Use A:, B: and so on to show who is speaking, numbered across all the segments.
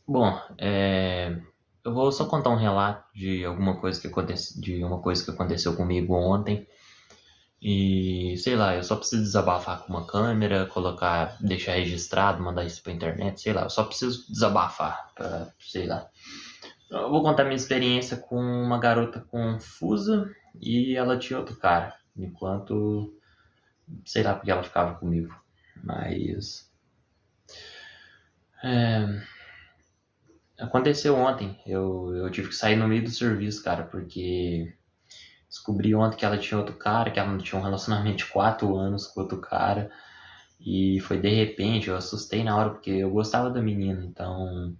A: Bom, eu vou só contar um relato de uma coisa que aconteceu comigo ontem. E sei lá, eu só preciso desabafar com uma câmera, colocar, deixar registrado, mandar isso pra internet, sei lá, eu só preciso desabafar, sei lá. Eu vou contar minha experiência com uma garota confusa e ela tinha outro cara, enquanto, sei lá porque ela ficava comigo. Mas aconteceu ontem, eu tive que sair no meio do serviço, cara, porque descobri ontem que ela tinha outro cara, que ela não tinha um relacionamento de 4 anos com outro cara. E foi de repente, eu assustei na hora, porque eu gostava da menina, então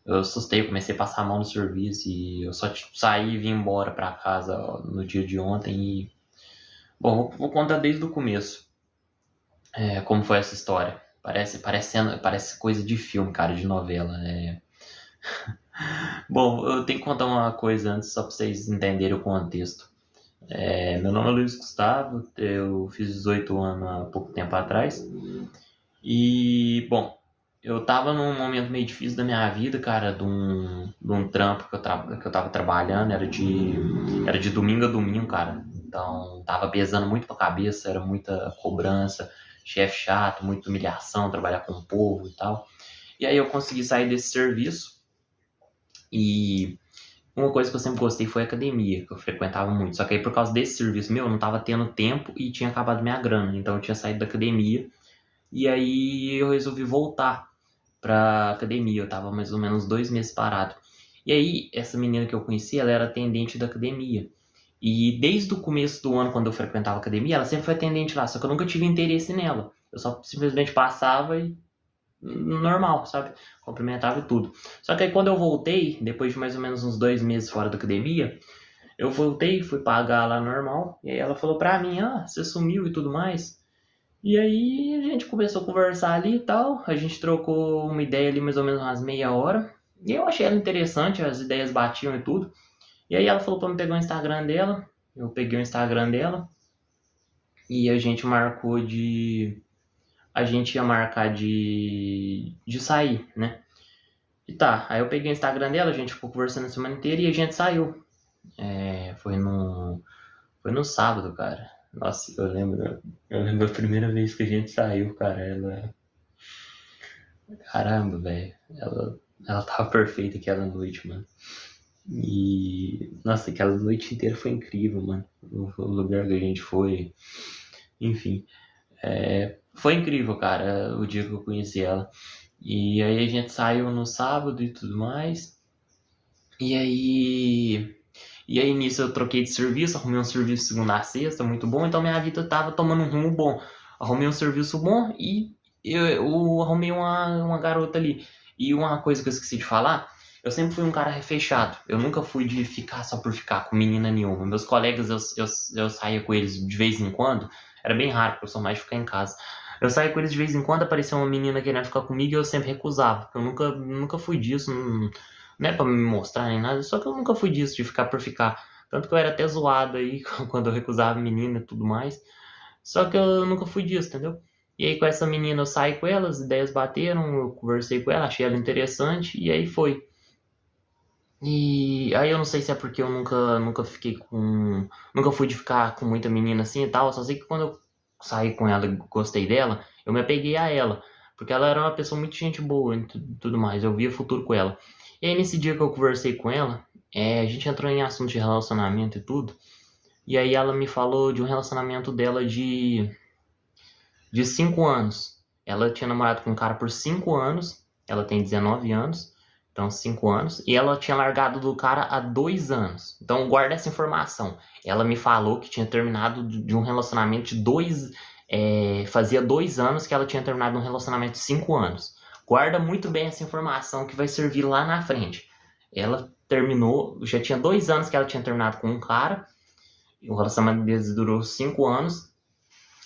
A: eu assustei, eu comecei a passar mal no serviço e eu só saí e vim embora pra casa ó, no dia de ontem e... Bom, vou contar desde o começo, como foi essa história. Parece coisa de filme, cara, de novela. Bom, eu tenho que contar uma coisa antes, só pra vocês entenderem o contexto. Meu nome é Luiz Gustavo, eu fiz 18 anos há pouco tempo atrás. E, bom, eu tava num momento meio difícil da minha vida, cara, de um trampo que eu tava trabalhando, era de domingo a domingo, cara. Então, tava pesando muito pra cabeça, era muita cobrança, chefe chato, muita humilhação, trabalhar com o povo e tal. E aí eu consegui sair desse serviço e uma coisa que eu sempre gostei foi a academia, que eu frequentava muito. Só que aí por causa desse serviço meu, eu não tava tendo tempo e tinha acabado minha grana. Então eu tinha saído da academia e aí eu resolvi voltar pra academia. Eu tava mais ou menos 2 meses parado. E aí, essa menina que eu conheci, ela era atendente da academia. E desde o começo do ano, quando eu frequentava a academia, ela sempre foi atendente lá, só que eu nunca tive interesse nela. Eu só simplesmente passava e normal, sabe? Cumprimentava e tudo. Só que aí quando eu voltei, depois de mais ou menos uns 2 meses fora da academia, eu voltei, fui pagar lá normal, e aí ela falou pra mim, você sumiu e tudo mais. E aí a gente começou a conversar ali e tal, a gente trocou uma ideia ali mais ou menos umas meia hora. E eu achei ela interessante, as ideias batiam e tudo. E aí ela falou pra me pegar o Instagram dela, eu peguei o Instagram dela e a gente marcou de... A gente ia marcar de sair, né? E tá, aí eu peguei o Instagram dela, a gente ficou conversando a semana inteira e a gente saiu. Foi no sábado, cara. Nossa, eu lembro a primeira vez que a gente saiu, cara. Caramba, velho. Ela tava perfeita aquela noite, mano. E, nossa, aquela noite inteira foi incrível, mano. O lugar que a gente foi, enfim. Foi incrível, cara, o dia que eu conheci ela. E aí a gente saiu no sábado e tudo mais. E aí. E aí nisso eu troquei de serviço, arrumei um serviço segunda a sexta, muito bom, então minha vida tava tomando um rumo bom. Arrumei um serviço bom e eu arrumei uma garota ali. E uma coisa que eu esqueci de falar, eu sempre fui um cara fechado. Eu nunca fui de ficar só por ficar com menina nenhuma. Meus colegas, eu saía com eles de vez em quando, era bem raro, porque eu sou mais de ficar em casa. Eu saía com eles de vez em quando, aparecia uma menina querendo ficar comigo e eu sempre recusava. Eu nunca fui disso, não é pra me mostrar nem nada, só que eu nunca fui disso, de ficar por ficar. Tanto que eu era até zoado aí quando eu recusava menina e tudo mais. Só que eu nunca fui disso, entendeu? E aí com essa menina eu saí com ela, as ideias bateram, eu conversei com ela, achei ela interessante, e aí foi. E aí eu não sei se é porque eu nunca fiquei com. Nunca fui de ficar com muita menina assim e tal. Só sei que quando eu saí com ela e gostei dela, eu me apeguei a ela. Porque ela era uma pessoa muito gente boa e tudo mais. Eu via futuro com ela. E aí nesse dia que eu conversei com ela, a gente entrou em assuntos de relacionamento e tudo. E aí ela me falou de um relacionamento dela de 5 anos. Ela tinha namorado com um cara por 5 anos. Ela tem 19 anos. Então, 5 anos. E ela tinha largado do cara há 2 anos. Então, guarda essa informação. Ela me falou que tinha terminado de um relacionamento de dois. Fazia 2 anos que ela tinha terminado um relacionamento de 5 anos. Guarda muito bem essa informação que vai servir lá na frente. Ela terminou. Já tinha 2 anos que ela tinha terminado com um cara. O relacionamento deles durou 5 anos.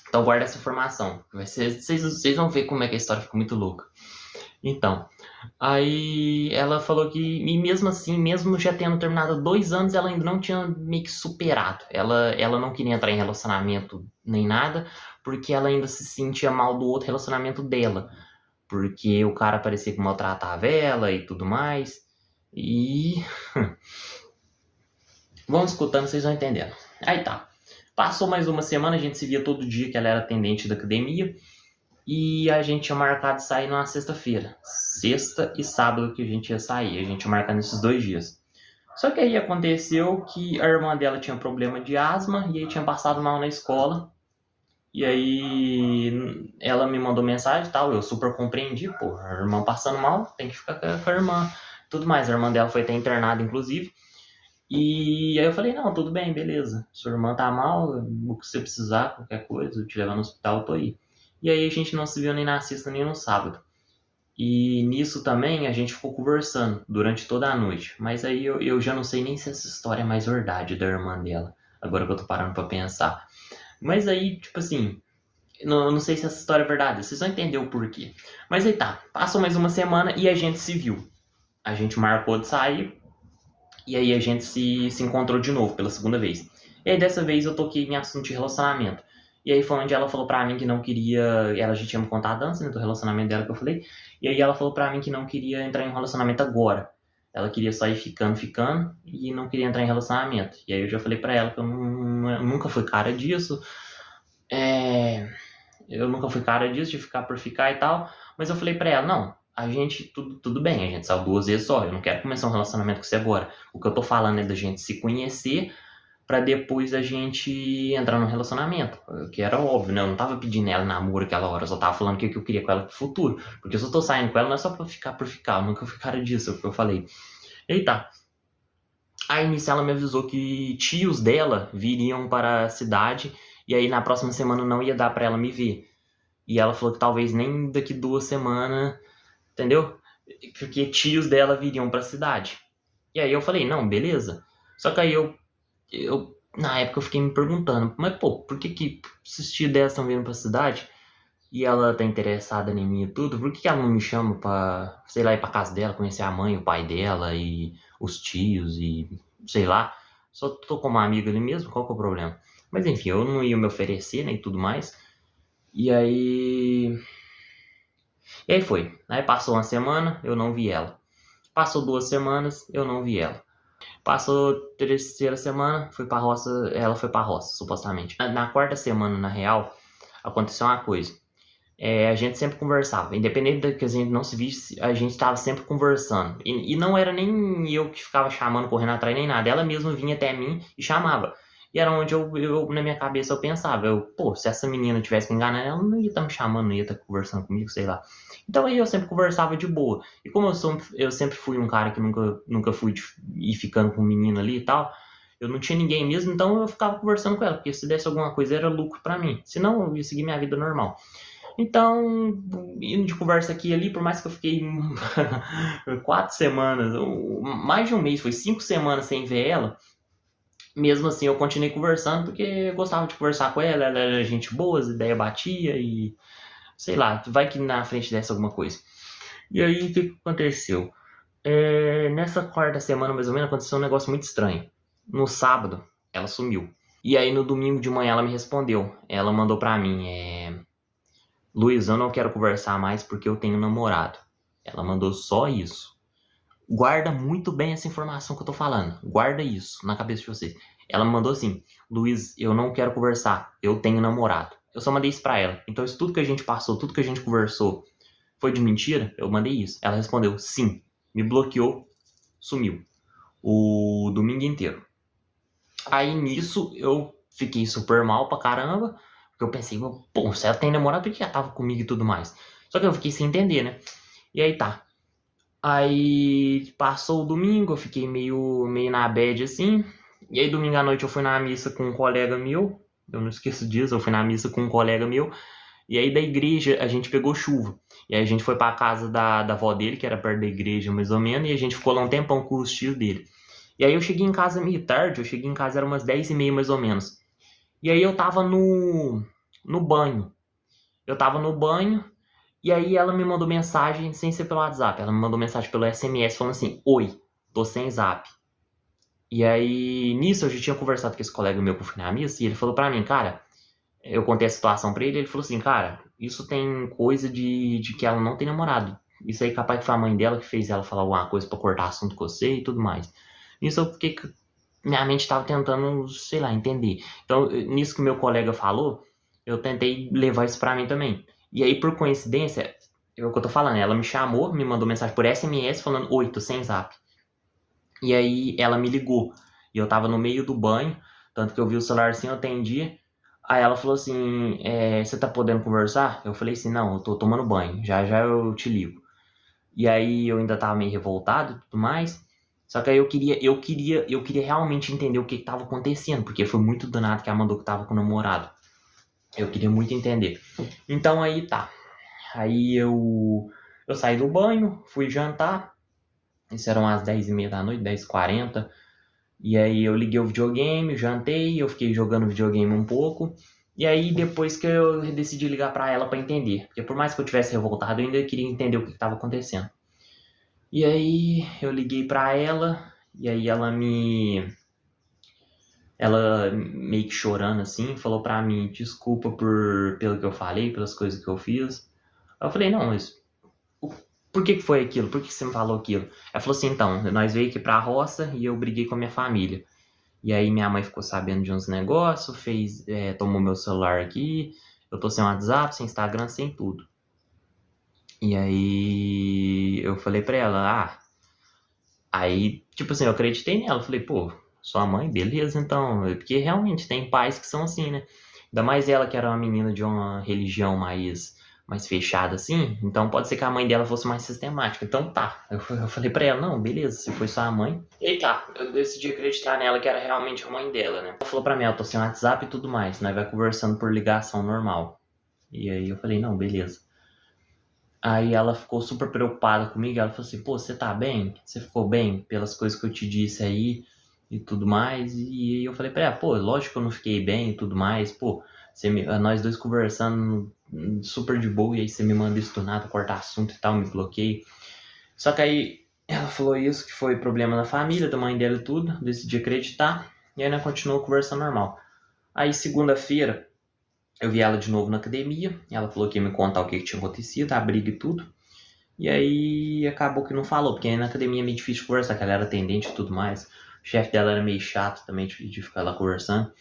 A: Então, guarda essa informação. Vocês vão ver como é que a história fica muito louca. Então, aí ela falou que, e mesmo assim, mesmo já tendo terminado 2 anos, ela ainda não tinha meio que superado. Ela não queria entrar em relacionamento nem nada, porque ela ainda se sentia mal do outro relacionamento dela. porque o cara parecia que maltratava ela e tudo mais. E vamos escutando, vocês vão entendendo. Aí tá. Passou mais uma semana, a gente se via todo dia, que ela era atendente da academia. E a gente tinha marcado de sair na sexta-feira. Sexta e sábado que a gente ia sair. A gente tinha marcado nesses 2 dias. Só que aí aconteceu que a irmã dela tinha problema de asma e aí tinha passado mal na escola. E aí ela me mandou mensagem e tal, eu super compreendi, pô, a irmã passando mal, tem que ficar com a irmã. Tudo mais, a irmã dela foi até internada, inclusive. E aí eu falei, não, tudo bem, beleza. Sua irmã tá mal, o que você precisar, qualquer coisa, eu te levar no hospital, eu tô aí. E aí a gente não se viu nem na sexta nem no sábado. E nisso também a gente ficou conversando durante toda a noite. Mas aí eu já não sei nem se essa história é mais verdade da irmã dela. Agora que eu tô parando pra pensar. Mas aí, tipo assim, não sei se essa história é verdade. Vocês vão entender o porquê. Mas aí tá, passou mais uma semana e a gente se viu. A gente marcou de sair. E aí a gente se encontrou de novo pela segunda vez. E aí dessa vez eu toquei em assunto de relacionamento. E aí foi onde ela falou pra mim que não queria... Ela já tinha me contado antes, né, do relacionamento dela que eu falei. E aí ela falou pra mim que não queria entrar em um relacionamento agora. Ela queria só ir ficando, e não queria entrar em relacionamento. E aí eu já falei pra ela que eu nunca fui cara disso. Eu nunca fui cara disso, de ficar por ficar e tal. Mas eu falei pra ela, não, a gente, tudo bem, a gente saiu 2 vezes só. Eu não quero começar um relacionamento com você agora. O que eu tô falando é da gente se conhecer pra depois a gente entrar num relacionamento. Que era óbvio, né? Eu não tava pedindo ela namoro aquela hora, eu só tava falando o que eu queria com ela pro futuro. Porque se eu tô saindo com ela, não é só pra ficar por ficar. Eu nunca fui cara disso, é o que eu falei. Eita. Aí nisso ela me avisou que tios dela viriam para a cidade. E aí na próxima semana não ia dar pra ela me ver. E ela falou que talvez nem daqui 2 semanas, entendeu? Porque tios dela viriam pra cidade. E aí eu falei, não, beleza. Só que aí na época eu fiquei me perguntando, mas pô, por que esses tios dela estão vindo pra cidade e ela tá interessada em mim e tudo? Por que ela não me chama pra, sei lá, ir pra casa dela, conhecer a mãe, o pai dela e os tios e sei lá. Só tô como amiga ali mesmo, qual que é o problema? Mas enfim, eu não ia me oferecer, né, e tudo mais. E aí foi. Aí passou uma semana, eu não vi ela. Passou 2 semanas, eu não vi ela. Passou 3ª semana, fui pra roça, ela foi pra roça, supostamente. Na 4ª semana, na real, aconteceu uma coisa. A gente sempre conversava, independente da que a gente não se visse, a gente estava sempre conversando. E não era nem eu que ficava chamando, correndo atrás, nem nada. Ela mesma vinha até mim e chamava. E era onde na minha cabeça, eu pensava, pô, se essa menina tivesse me enganado, ela não ia estar me chamando, não ia estar conversando comigo, sei lá. Então aí eu sempre conversava de boa. E como eu sempre fui um cara que nunca fui ir ficando com um menino ali e tal, eu não tinha ninguém mesmo, então eu ficava conversando com ela, porque se desse alguma coisa era lucro pra mim. Senão eu ia seguir minha vida normal. Então, indo de conversa aqui e ali, por mais que eu fiquei 4 semanas, mais de um mês, foi 5 semanas sem ver ela, mesmo assim eu continuei conversando, porque eu gostava de conversar com ela, ela era gente boa, as ideias batia e sei lá, vai que na frente desse alguma coisa. E aí, o que aconteceu? Nessa 4ª semana, mais ou menos, aconteceu um negócio muito estranho. No sábado, ela sumiu. E aí, no domingo de manhã, ela me respondeu. Ela mandou pra mim, Luiz, eu não quero conversar mais porque eu tenho namorado. Ela mandou só isso. Guarda muito bem essa informação que eu tô falando. Guarda isso na cabeça de vocês. Ela me mandou assim, Luiz, eu não quero conversar, eu tenho namorado. Eu só mandei isso pra ela. Então isso tudo que a gente passou, tudo que a gente conversou, foi de mentira? Eu mandei isso. Ela respondeu, sim. Me bloqueou, sumiu. O domingo inteiro. Aí nisso eu fiquei super mal pra caramba. Porque eu pensei, pô, se ela tem namorado, por que ela tava comigo e tudo mais? Só que eu fiquei sem entender, né? E aí tá. Aí passou o domingo, eu fiquei meio na bad assim. E aí domingo à noite eu fui na missa com um colega meu. Eu não esqueço disso, eu fui na missa com um colega meu. E aí da igreja a gente pegou chuva. E aí a gente foi pra casa da avó dele, que era perto da igreja mais ou menos. E a gente ficou lá um tempão com os tios dele. E aí eu cheguei em casa meio tarde, eu cheguei em casa era umas 10h30 mais ou menos. E aí eu tava no banho. Eu tava no banho. E aí ela me mandou mensagem, sem ser pelo WhatsApp, ela me mandou mensagem pelo SMS falando assim, oi, tô sem zap. E aí, nisso eu já tinha conversado com esse colega meu que eu fui na missa, e ele falou pra mim, cara, eu contei a situação pra ele falou assim, cara, isso tem coisa de que ela não tem namorado. Isso aí capaz que foi a mãe dela que fez ela falar alguma coisa pra cortar assunto com você e tudo mais. Nisso eu fiquei, minha mente tava tentando, sei lá, entender. Então, nisso que meu colega falou, eu tentei levar isso pra mim também. E aí, por coincidência, é o que eu tô falando, ela me chamou, me mandou mensagem por SMS falando, oi, tô sem zap. E aí ela me ligou. E eu tava no meio do banho, tanto que eu vi o celular assim, eu atendi. Aí ela falou assim, você tá podendo conversar? Eu falei assim, não, eu tô tomando banho, já já eu te ligo. E aí eu ainda tava meio revoltado e tudo mais. Só que aí eu queria realmente entender o que que tava acontecendo, porque foi muito danado que ela mandou que tava com o namorado. Eu queria muito entender. Então aí tá. Aí eu saí do banho, fui jantar. Isso eram as 10h30 da noite, 10h40. E aí eu liguei o videogame, jantei, eu fiquei jogando videogame um pouco. E aí depois que eu decidi ligar pra ela pra entender. Porque por mais que eu tivesse revoltado, eu ainda queria entender o que estava acontecendo. E aí eu liguei pra ela, e aí ela meio que chorando assim, falou pra mim, desculpa pelo que eu falei, pelas coisas que eu fiz. Aí eu falei, não, mas por que foi aquilo? Por que você me falou aquilo? Ela falou assim, então, nós veio aqui pra roça e eu briguei com a minha família. E aí minha mãe ficou sabendo de uns negócios, tomou meu celular aqui, eu tô sem WhatsApp, sem Instagram, sem tudo. E aí eu falei pra ela, aí, tipo assim, eu acreditei nela, falei, pô, sua mãe, beleza, então, porque realmente tem pais que são assim, né? Ainda mais ela que era uma menina de uma religião mais fechada assim, então pode ser que a mãe dela fosse mais sistemática. Então tá, eu falei pra ela, não, beleza, se foi sua mãe. E tá, eu decidi acreditar nela que era realmente a mãe dela, né? Ela falou pra mim, eu tô sem WhatsApp e tudo mais, nós vai conversando por ligação normal. E aí eu falei, não, beleza. Aí ela ficou super preocupada comigo, ela falou assim, pô, você tá bem? Você ficou bem pelas coisas que eu te disse aí e tudo mais? E eu falei pra ela, pô, lógico que eu não fiquei bem e tudo mais, pô, nós dois conversando super de boa e aí você me manda isso do nada, cortar assunto e tal, me bloqueei. Só que aí ela falou isso, que foi problema na família, da mãe dela e tudo, decidi acreditar, e aí nós continuamos conversando normal. Aí segunda-feira, eu vi ela de novo na academia, ela falou que ia me contar o que tinha acontecido, a briga e tudo. E aí acabou que não falou, porque aí na academia é meio difícil de conversar, que ela era atendente e tudo mais. O chefe dela era meio chato também de ficar lá conversando.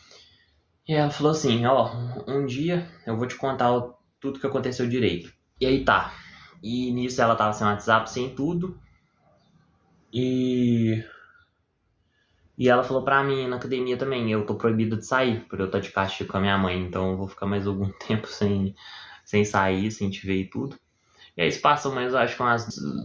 A: E ela falou assim, ó, um dia eu vou te contar tudo que aconteceu direito. E aí tá. E nisso ela tava sem WhatsApp, sem tudo. E ela falou pra mim na academia também, eu tô proibido de sair, por eu estar de castigo com a minha mãe, então eu vou ficar mais algum tempo sem sair, sem te ver e tudo. E aí se passam acho que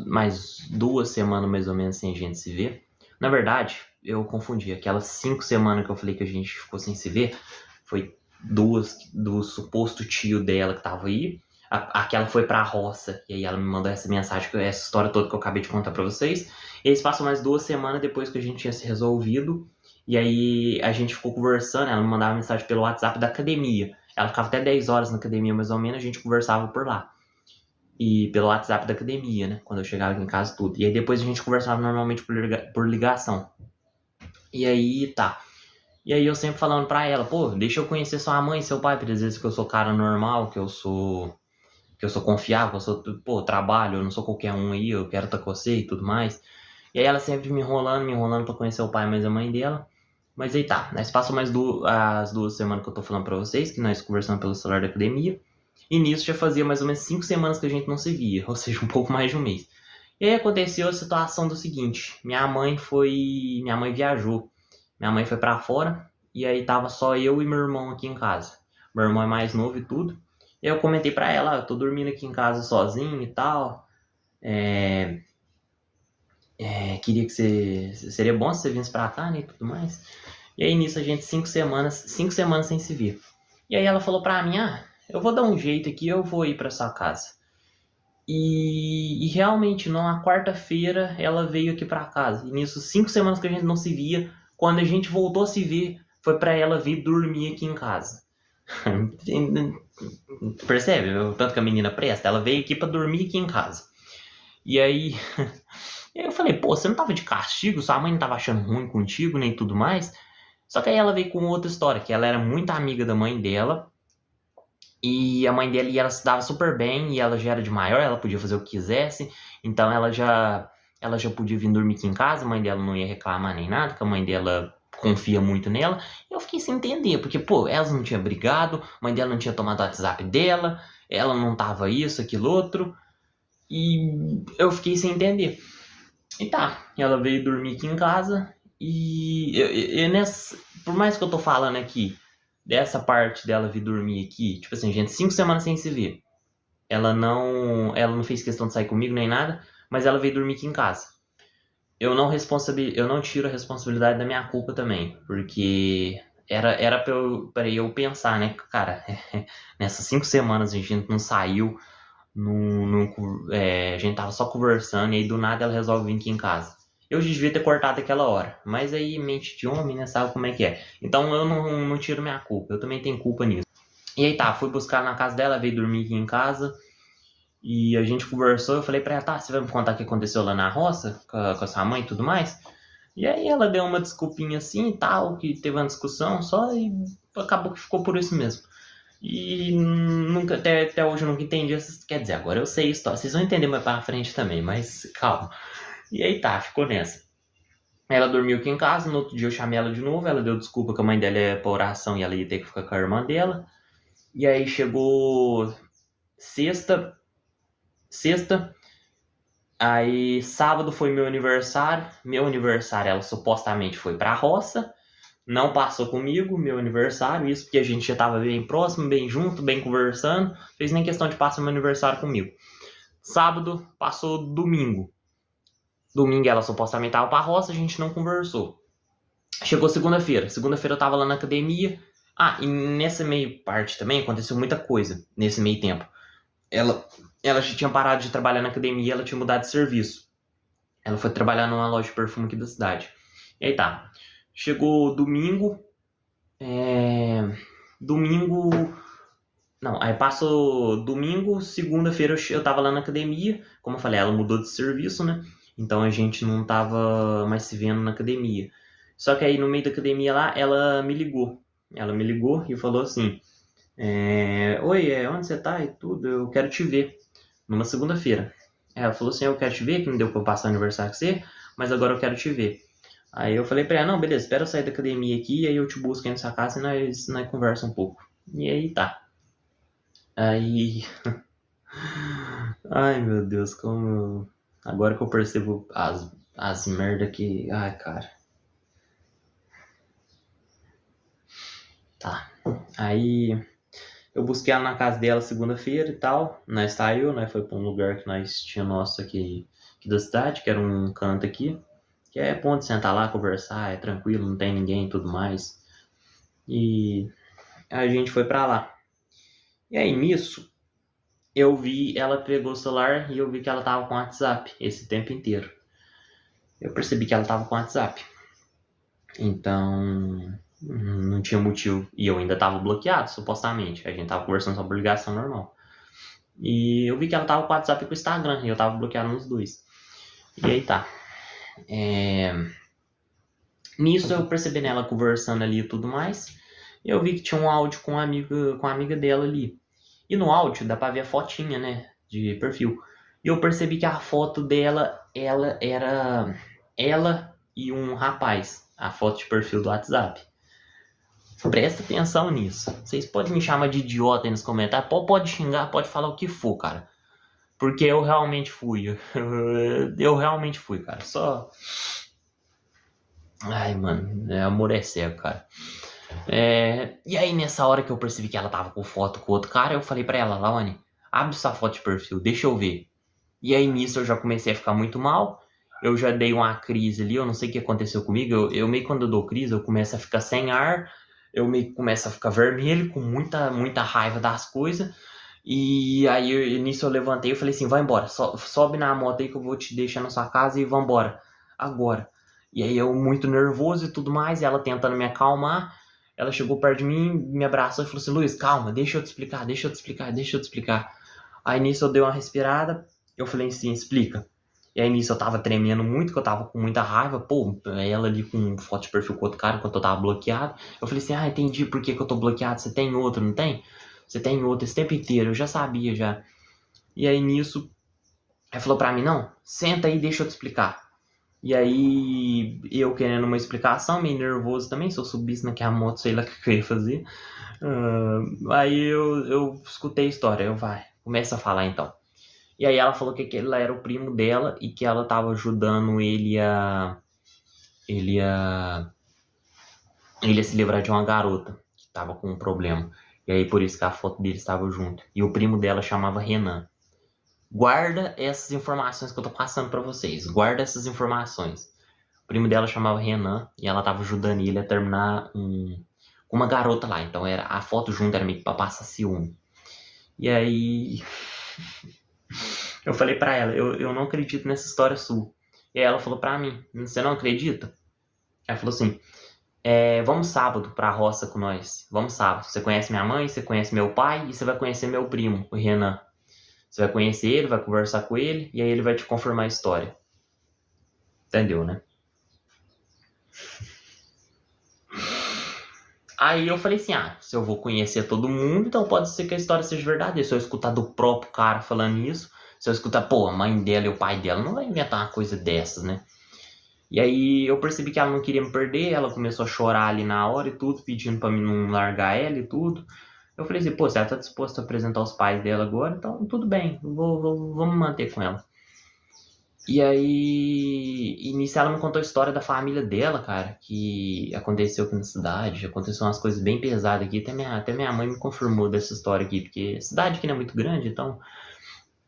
A: mais 2 semanas mais ou menos sem a gente se ver. Na verdade, eu confundi. Aquelas 5 semanas que eu falei que a gente ficou sem se ver, foi 2 do suposto tio dela que tava aí. Aquela foi pra roça, e aí ela me mandou essa mensagem, essa história toda que eu acabei de contar pra vocês. E aí se passam mais 2 semanas depois que a gente tinha se resolvido. E aí a gente ficou conversando, ela me mandava mensagem pelo WhatsApp da academia. Ela ficava até 10 horas na academia mais ou menos, a gente conversava por lá. E pelo WhatsApp da academia, né? Quando eu chegava aqui em casa, tudo. E aí depois a gente conversava normalmente por ligação. E aí tá. E aí eu sempre falando pra ela, pô, deixa eu conhecer sua mãe e seu pai, porque às vezes que eu sou cara normal, que eu sou confiável, que eu sou, pô, trabalho, eu não sou qualquer um aí, eu quero estar com você e tudo mais. E aí ela sempre me enrolando pra conhecer o pai mais a mãe dela. Mas aí tá, nós passamos as 2 semanas que eu tô falando pra vocês, que nós conversamos pelo celular da academia. E nisso já fazia mais ou menos 5 semanas que a gente não se via, ou seja, um pouco mais de um mês. E aí aconteceu a situação do seguinte, minha mãe viajou, minha mãe foi pra fora, e aí tava só eu e meu irmão aqui em casa. Meu irmão é mais novo e tudo. E eu comentei pra ela, eu tô dormindo aqui em casa sozinho e tal, queria que seria bom se você vinsse pra cá, né, e tudo mais. E aí nisso a gente 5 semanas sem se ver. E aí ela falou pra mim, eu vou dar um jeito aqui, eu vou ir pra sua casa. E realmente, numa quarta-feira, ela veio aqui pra casa. E nisso, 5 semanas que a gente não se via, quando a gente voltou a se ver, foi pra ela vir dormir aqui em casa. Percebe? O tanto que a menina presta? Ela veio aqui pra dormir aqui em casa. E aí eu falei, pô, você não tava de castigo? Sua mãe não tava achando ruim contigo, nem tudo mais? Só que aí ela veio com outra história, que ela era muito amiga da mãe dela. E a mãe dela ela se dava super bem, e ela já era de maior, ela podia fazer o que quisesse, então ela já podia vir dormir aqui em casa, a mãe dela não ia reclamar nem nada, porque a mãe dela confia muito nela. Eu fiquei sem entender, porque, pô, elas não tinham brigado, a mãe dela não tinha tomado o WhatsApp dela, ela não tava isso, aquilo, outro, e eu fiquei sem entender. E tá, ela veio dormir aqui em casa, por mais que eu tô falando aqui, dessa parte dela vir dormir aqui, tipo assim, gente, 5 semanas sem se ver. Ela não fez questão de sair comigo nem nada, mas ela veio dormir aqui em casa. Eu não tiro a responsabilidade da minha culpa também, porque era pra eu pensar, né, cara, nessas 5 semanas a gente não saiu, a gente tava só conversando, e aí do nada ela resolve vir aqui em casa. Eu devia ter cortado aquela hora, mas aí mente de homem, né, sabe como é que é. Então eu não tiro minha culpa, eu também tenho culpa nisso. E aí tá, fui buscar na casa dela, veio dormir aqui em casa, e a gente conversou, eu falei pra ela, tá, você vai me contar o que aconteceu lá na roça, com a sua mãe e tudo mais? E aí ela deu uma desculpinha assim e tal, que teve uma discussão só, e acabou que ficou por isso mesmo. E nunca, até hoje eu nunca entendi, quer dizer, agora eu sei a história, vocês vão entender mais pra frente também, mas calma. E aí tá, ficou nessa. Ela dormiu aqui em casa, no outro dia eu chamei ela de novo, ela deu desculpa que a mãe dela é pra oração e ela ia ter que ficar com a irmã dela. E aí chegou sexta, aí sábado foi meu aniversário. Meu aniversário ela supostamente foi pra roça, não passou comigo, meu aniversário, isso porque a gente já tava bem próximo, bem junto, bem conversando, fez nem questão de passar meu aniversário comigo. Sábado passou domingo. Domingo ela supostamente tava pra roça, a gente não conversou. Chegou segunda-feira. Segunda-feira eu tava lá na academia. Ah, e nessa meio parte também aconteceu muita coisa nesse meio tempo. Ela já tinha parado de trabalhar na academia, ela tinha mudado de serviço. Ela foi trabalhar numa loja de perfume aqui da cidade. E aí tá. Chegou domingo. Domingo. Não, aí passou domingo, segunda-feira eu tava lá na academia. Como eu falei, ela mudou de serviço, né? Então a gente não tava mais se vendo na academia. Só que aí no meio da academia lá, ela me ligou. Ela me ligou e falou assim: Oi, onde você tá e tudo? Eu quero te ver. Numa segunda-feira. Ela falou assim: Eu quero te ver, que não deu pra eu passar o aniversário com você, mas agora eu quero te ver. Aí eu falei pra ela: Não, beleza, espera eu sair da academia aqui, aí eu te busco aí na sua casa e nós conversa um pouco. E aí tá. Aí. Ai meu Deus, como. Agora que eu percebo as merda que. Ai, cara. Tá. Aí eu busquei ela na casa dela segunda-feira e tal. Nós saiu, nós foi pra um lugar que nós tinha nosso aqui da cidade, que era um canto aqui. Que é bom de sentar lá, conversar, é tranquilo, não tem ninguém e tudo mais. E a gente foi pra lá. E aí nisso, eu vi, ela pegou o celular e eu vi que ela tava com o WhatsApp esse tempo inteiro. Eu percebi que ela tava com o WhatsApp. Então, não tinha motivo. E eu ainda tava bloqueado, supostamente. A gente tava conversando sobre ligação normal. E eu vi que ela tava com o WhatsApp e com o Instagram. E eu tava bloqueado nos dois. E aí tá. Nisso eu percebi nela conversando ali e tudo mais. E eu vi que tinha um áudio com a amiga dela ali. E no áudio dá pra ver a fotinha, né? De perfil. E eu percebi que a foto dela, ela era ela e um rapaz. A foto de perfil do WhatsApp. Presta atenção nisso. Vocês podem me chamar de idiota aí nos comentários. Pode xingar, pode falar o que for, cara. Porque eu realmente fui. Eu realmente fui, cara. Só. Ai, mano. Amor é cego, cara. E aí, nessa hora que eu percebi que ela tava com foto com outro cara, eu falei pra ela: Lawane, abre sua foto de perfil, deixa eu ver. E aí, nisso, eu já comecei a ficar muito mal. Eu já dei uma crise ali, eu não sei o que aconteceu comigo. Eu meio que quando eu dou crise, eu começo a ficar sem ar. Eu meio que começo a ficar vermelho, com muita raiva das coisas. E aí, nisso, eu levantei e falei assim: vai embora, sobe na moto aí que eu vou te deixar na sua casa e vambora, agora. E aí, eu muito nervoso e tudo mais, e ela tentando me acalmar. Ela chegou perto de mim, me abraçou e falou assim: Luiz, calma, deixa eu te explicar. Aí, nisso, eu dei uma respirada. Eu falei assim: explica. E aí, nisso, eu tava tremendo muito, que eu tava com muita raiva. Pô, ela ali com foto de perfil com outro cara, enquanto eu tava bloqueado. Eu falei assim: entendi por que eu tô bloqueado. Você tem outro, não tem? Você tem outra esse tempo inteiro, eu já sabia já. E aí nisso, ela falou pra mim, não, senta aí, deixa eu te explicar. E aí, eu querendo uma explicação, meio nervoso também, se eu subisse naquela moto, sei lá o que eu ia fazer. Aí eu escutei a história, começa a falar então. E aí ela falou que ele era o primo dela e que ela tava ajudando ele a, ele a se livrar de uma garota que tava com um problema. E aí por isso que a foto dele estava junto. E o primo dela chamava Renan. Guarda essas informações que eu tô passando pra vocês. Guarda essas informações. O primo dela chamava Renan e ela tava ajudando ele a terminar uma garota lá. Então a foto junto era meio que pra passar ciúme. E aí eu falei pra ela, eu não acredito nessa história sua. E aí ela falou pra mim, você não acredita? Ela falou assim, vamos sábado pra roça com nós. Vamos sábado. Você conhece minha mãe, você conhece meu pai e você vai conhecer meu primo, o Renan. Você vai conhecer ele, vai conversar com ele e aí ele vai te confirmar a história. Entendeu, né? Aí eu falei assim, se eu vou conhecer todo mundo, então pode ser que a história seja verdadeira. Se eu escutar do próprio cara falando isso, se eu escutar, pô, a mãe dela e o pai dela, não vai inventar uma coisa dessas, né? E aí eu percebi que ela não queria me perder, ela começou a chorar ali na hora e tudo, pedindo pra mim não largar ela e tudo. Eu falei assim, pô, se ela tá disposta a apresentar os pais dela agora, então tudo bem, vamos manter com ela. E aí, e nisso ela me contou a história da família dela, cara, que aconteceu aqui na cidade, aconteceu umas coisas bem pesadas aqui, até minha mãe me confirmou dessa história aqui, porque a cidade aqui não é muito grande, então...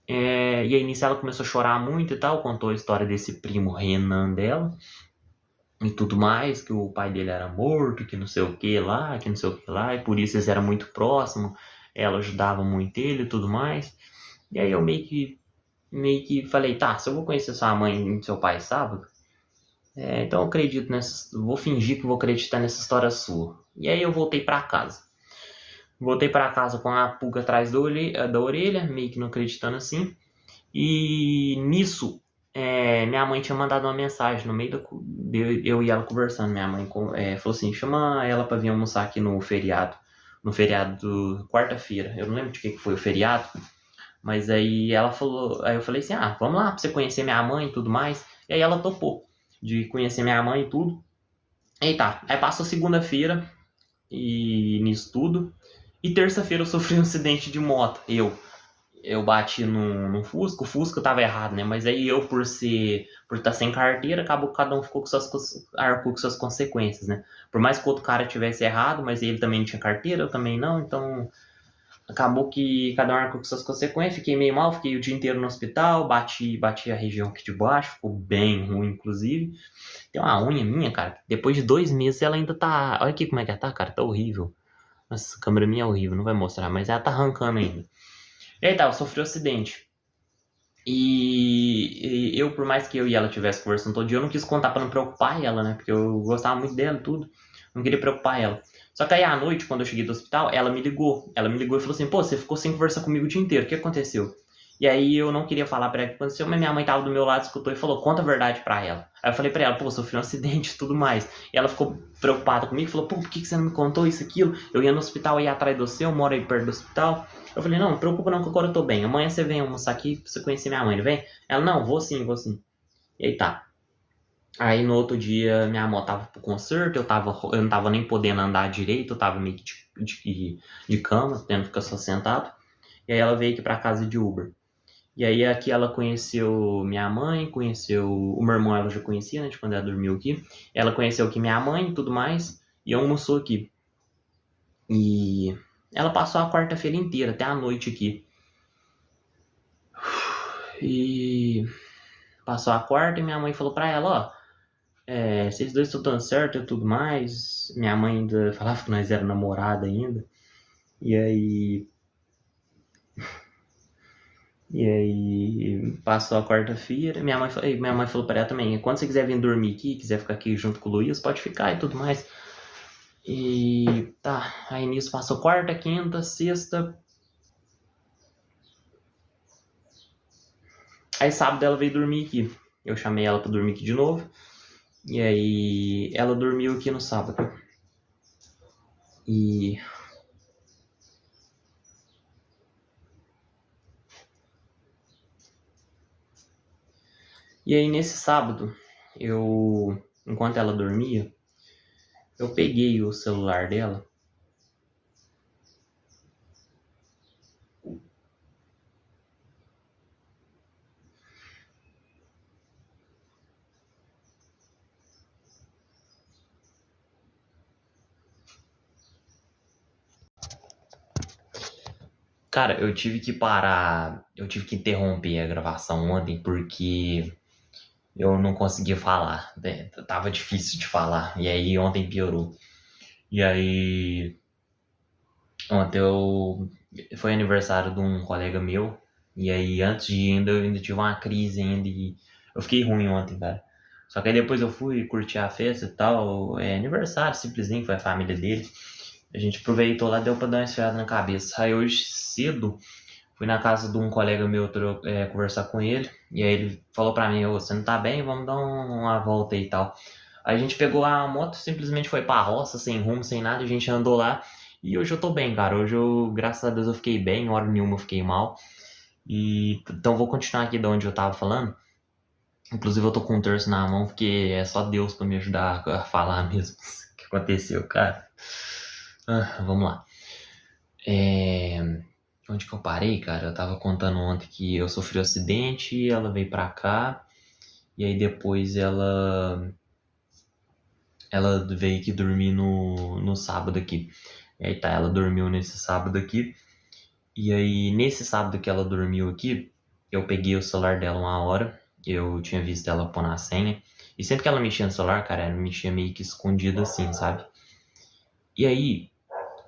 A: e aí nisso ela começou a chorar muito e tal, contou a história desse primo Renan dela, e tudo mais, que o pai dele era morto, que não sei o que lá, que não sei o que lá, e por isso eles eram muito próximos, ela ajudava muito ele e tudo mais. E aí eu meio que falei, tá, se eu vou conhecer sua mãe e seu pai sábado, então eu acredito vou fingir que vou acreditar nessa história sua. E aí eu voltei pra casa. Voltei pra casa com a pulga atrás da orelha, meio que não acreditando assim. E nisso, minha mãe tinha mandado uma mensagem no meio eu e ela conversando. Minha mãe falou assim, chama ela pra vir almoçar aqui no feriado. No feriado quarta-feira. Eu não lembro de que foi o feriado. Mas aí ela falou, aí eu falei assim, vamos lá pra você conhecer minha mãe e tudo mais. E aí ela topou de conhecer minha mãe e tudo. E tá, aí passou segunda-feira e nisso tudo. E terça-feira eu sofri um acidente de moto. Eu bati num Fusca, o Fusca tava errado, né? Mas aí eu, por estar sem carteira, acabou que cada um arcou com suas consequências, né? Por mais que o outro cara tivesse errado, mas ele também não tinha carteira, eu também não, então acabou que cada um arcou com suas consequências, fiquei meio mal, fiquei o dia inteiro no hospital, bati a região aqui de baixo, ficou bem ruim, inclusive. Tem uma unha minha, cara, depois de 2 meses ela ainda tá... Olha aqui como é que ela tá, cara, tá horrível. Nossa, essa câmera minha é horrível, não vai mostrar, mas ela tá arrancando ainda. E aí tá, eu sofri um acidente. E eu, por mais que eu e ela tivesse conversando todo dia, eu não quis contar pra não preocupar ela, né? Porque eu gostava muito dela e tudo. Não queria preocupar ela. Só que aí à noite, quando eu cheguei do hospital, ela me ligou. Ela me ligou e falou assim, pô, você ficou sem conversar comigo o dia inteiro, o que aconteceu? E aí eu não queria falar pra ela o que aconteceu, mas minha mãe tava do meu lado, escutou e falou, conta a verdade pra ela. Aí eu falei pra ela, pô, sofri um acidente e tudo mais. E ela ficou preocupada comigo, falou, pô, por que você não me contou isso, aquilo? Eu ia no hospital, ia atrás do seu, eu moro aí perto do hospital. Eu falei, não preocupa não, que agora eu tô bem. Amanhã você vem almoçar aqui pra você conhecer minha mãe, não vem? Ela, não, vou sim, vou sim. E aí tá. Aí no outro dia minha moto tava pro conserto, eu não tava nem podendo andar direito, eu tava meio que de cama, tendo que ficar só sentado. E aí ela veio aqui pra casa de Uber. E aí aqui ela conheceu minha mãe, conheceu o meu irmão, ela já conhecia, né, de quando ela dormiu aqui. Ela conheceu aqui minha mãe e tudo mais, e almoçou aqui. E ela passou a quarta-feira inteira, até a noite aqui. E passou a quarta e minha mãe falou pra ela, vocês dois estão dando certo e tudo mais. Minha mãe ainda falava que nós era namorada ainda. E aí passou a quarta-feira. Minha mãe falou pra ela também, quando você quiser vir dormir aqui, quiser ficar aqui junto com o Luiz, pode ficar e tudo mais. E tá, aí nisso passou quarta, quinta, sexta. Aí sábado ela veio dormir aqui. Eu chamei ela pra dormir aqui de novo. E aí ela dormiu aqui no sábado. E E aí nesse sábado, enquanto ela dormia, eu peguei o celular dela. Cara, eu tive que parar, eu tive que interromper a gravação ontem porque eu não conseguia falar, né? Tava difícil de falar. E aí ontem piorou. E aí ontem foi aniversário de um colega meu. E aí antes de ir ainda eu ainda tive uma crise ainda e eu fiquei ruim ontem, cara. Só que aí depois eu fui curtir a festa e tal. É aniversário, simplesmente, foi a família dele. A gente aproveitou lá, deu pra dar uma esfriada na cabeça. Aí hoje cedo fui na casa de um colega meu conversar com ele. E aí ele falou pra mim: "Ô, você não tá bem? Vamos dar uma volta aí e tal." Aí a gente pegou a moto, simplesmente foi pra roça, sem rumo, sem nada. A gente andou lá. E hoje eu tô bem, cara. Hoje eu, graças a Deus, eu fiquei bem. Hora nenhuma eu fiquei mal. E então vou continuar aqui de onde eu tava falando. Inclusive eu tô com um terço na mão, porque é só Deus pra me ajudar a falar mesmo o que aconteceu, cara. Vamos lá. Onde que eu parei, cara? Eu tava contando ontem que eu sofri um acidente, ela veio pra cá, e aí depois ela veio aqui dormir no sábado aqui. E aí tá, ela dormiu nesse sábado aqui. E aí, nesse sábado que ela dormiu aqui, eu peguei o celular dela uma hora. Eu tinha visto ela pôr na senha. E sempre que ela mexia no celular, cara, ela mexia meio que escondido assim, sabe? E aí,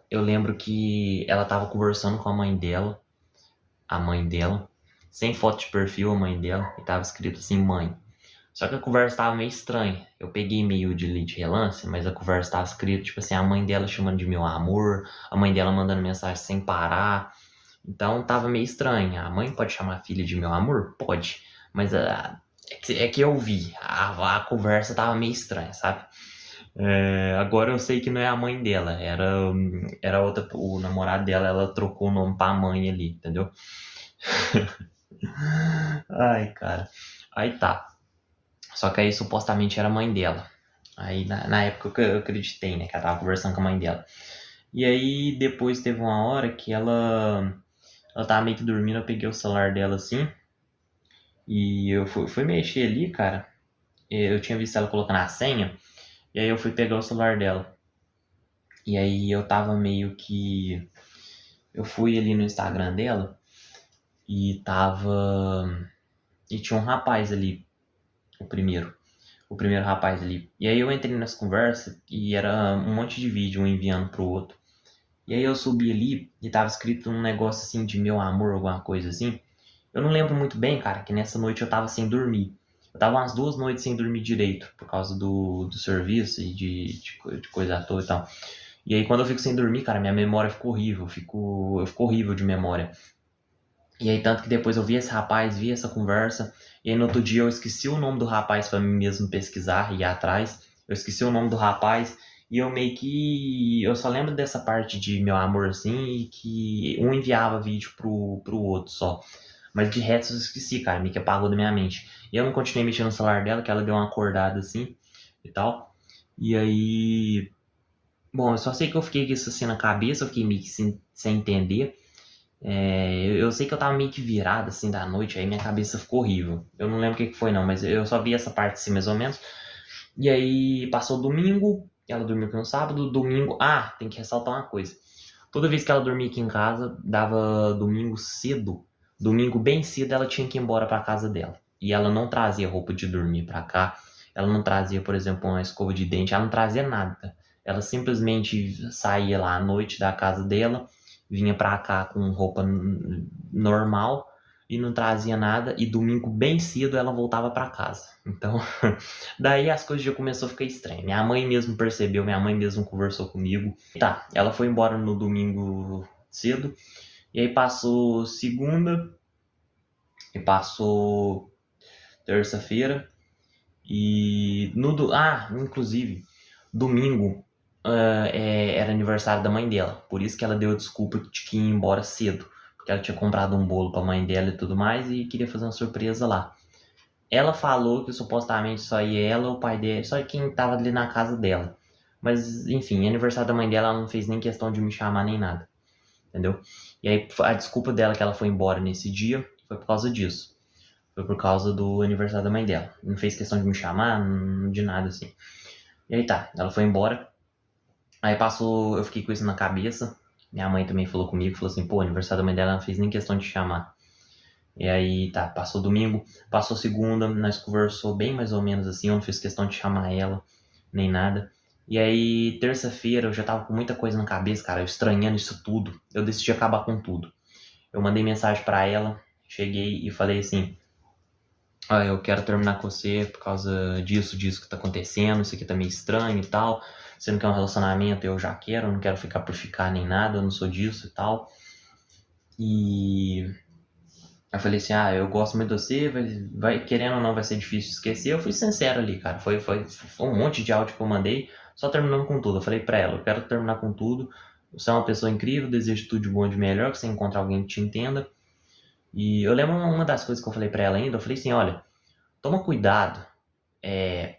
A: eu lembro que ela tava conversando com a mãe dela, sem foto de perfil, a mãe dela, e tava escrito assim, mãe. Só que a conversa tava meio estranha. Eu peguei meio de relance, mas a conversa tava escrito, tipo assim, a mãe dela chamando de meu amor, a mãe dela mandando mensagem sem parar. Então tava meio estranho. A mãe pode chamar a filha de meu amor? Pode. Mas é que eu vi. A conversa tava meio estranha, sabe? Agora eu sei que não é a mãe dela. Era outra. O namorado dela, ela trocou o nome pra mãe ali, entendeu? Ai, cara. Aí tá. Só que aí supostamente era a mãe dela. Aí na época eu acreditei, né? Que ela tava conversando com a mãe dela. E aí depois teve uma hora que ela tava meio que dormindo, eu peguei o celular dela assim. E eu fui mexer ali, cara. Eu tinha visto ela colocando a senha. E aí eu fui pegar o celular dela. E aí eu tava meio que. Eu fui ali no Instagram dela. E tava. E tinha um rapaz ali. O primeiro. O primeiro rapaz ali. E aí eu entrei nessa conversa. E era um monte de vídeo, um enviando pro outro. E aí eu subi ali. E tava escrito um negócio assim de meu amor, alguma coisa assim. Eu não lembro muito bem, cara, que nessa noite eu tava sem dormir. Eu tava umas 2 noites sem dormir direito, por causa do serviço e de coisa à toa e tal. E aí quando eu fico sem dormir, cara, minha memória ficou horrível, eu fico horrível de memória. E aí tanto que depois eu vi esse rapaz, vi essa conversa, e aí no outro dia eu esqueci o nome do rapaz pra mim mesmo pesquisar e ir atrás. Eu esqueci o nome do rapaz, e eu meio que. Eu só lembro dessa parte de meu amor assim, e que um enviava vídeo pro outro só. Mas de resto eu esqueci, cara, meio que apagou da minha mente. E eu não continuei mexendo no celular dela, que ela deu uma acordada assim e tal. E aí. Bom, eu só sei que eu fiquei com isso assim na cabeça, eu fiquei meio que sem entender. Eu sei que eu tava meio que virado assim da noite, aí minha cabeça ficou horrível. Eu não lembro o que foi não, mas eu só vi essa parte assim mais ou menos. E aí passou domingo, ela dormiu aqui no sábado, domingo. Ah, tem que ressaltar uma coisa. Toda vez que ela dormia aqui em casa, dava domingo cedo. Domingo bem cedo ela tinha que ir embora para casa dela. E ela não trazia roupa de dormir para cá. Ela não trazia, por exemplo, uma escova de dente. Ela não trazia nada. Ela simplesmente saía lá à noite da casa dela, vinha para cá com roupa normal e não trazia nada. E domingo bem cedo ela voltava para casa. Então, daí as coisas já começou a ficar estranhas. Minha mãe mesmo percebeu, minha mãe mesmo conversou comigo. Tá, ela foi embora no domingo cedo. E aí passou segunda e passou terça-feira. E inclusive, domingo era aniversário da mãe dela. Por isso que ela deu a desculpa de que ia embora cedo. Porque ela tinha comprado um bolo pra mãe dela e tudo mais e queria fazer uma surpresa lá. Ela falou que supostamente só ia ela, o pai dela, só quem tava ali na casa dela. Mas, enfim, aniversário da mãe dela, ela não fez nem questão de me chamar nem nada, entendeu? E aí a desculpa dela que ela foi embora nesse dia foi por causa disso. Foi por causa do aniversário da mãe dela. Não fez questão de me chamar, de nada assim. E aí tá, ela foi embora. Aí passou, eu fiquei com isso na cabeça. Minha mãe também falou comigo, falou assim, pô, aniversário da mãe dela não fez nem questão de chamar. E aí tá, passou domingo, passou segunda, nós conversou bem mais ou menos assim, eu não fiz questão de chamar ela, nem nada. E aí, terça-feira, eu já tava com muita coisa na cabeça, cara, eu estranhando isso tudo. Eu decidi acabar com tudo. Eu mandei mensagem pra ela, cheguei e falei assim, ah, eu quero terminar com você por causa disso que tá acontecendo, isso aqui tá meio estranho e tal. Você não quer um relacionamento, eu já quero, eu não quero ficar por ficar nem nada, eu não sou disso e tal. E eu falei assim, ah, eu gosto muito de você, querendo ou não, vai ser difícil de esquecer. Eu fui sincero ali, cara. Foi um monte de áudio que eu mandei, só terminando com tudo. Eu falei pra ela, eu quero terminar com tudo. Você é uma pessoa incrível, desejo tudo de bom e de melhor, que você encontre alguém que te entenda. E eu lembro uma das coisas que eu falei pra ela ainda, eu falei assim, olha, toma cuidado, é,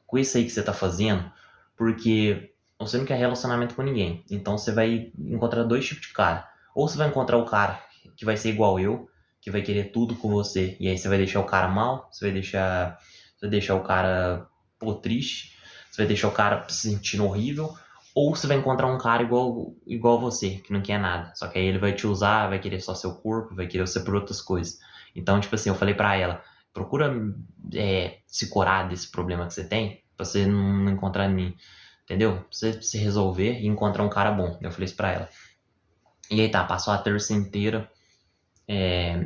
A: com isso aí que você tá fazendo, porque você não quer relacionamento com ninguém. Então você vai encontrar dois tipos de cara. Ou você vai encontrar o cara que vai ser igual eu, que vai querer tudo com você, e aí você vai deixar o cara mal, você vai deixar o cara, pô, triste, você vai deixar o cara se sentindo horrível, ou você vai encontrar um cara igual você, que não quer nada. Só que aí ele vai te usar, vai querer só seu corpo, vai querer você por outras coisas. Então, tipo assim, eu falei pra ela, procura se curar desse problema que você tem, pra você não encontrar ninguém, entendeu? Pra você se resolver e encontrar um cara bom. Eu falei isso pra ela. E aí tá, passou a terça inteira.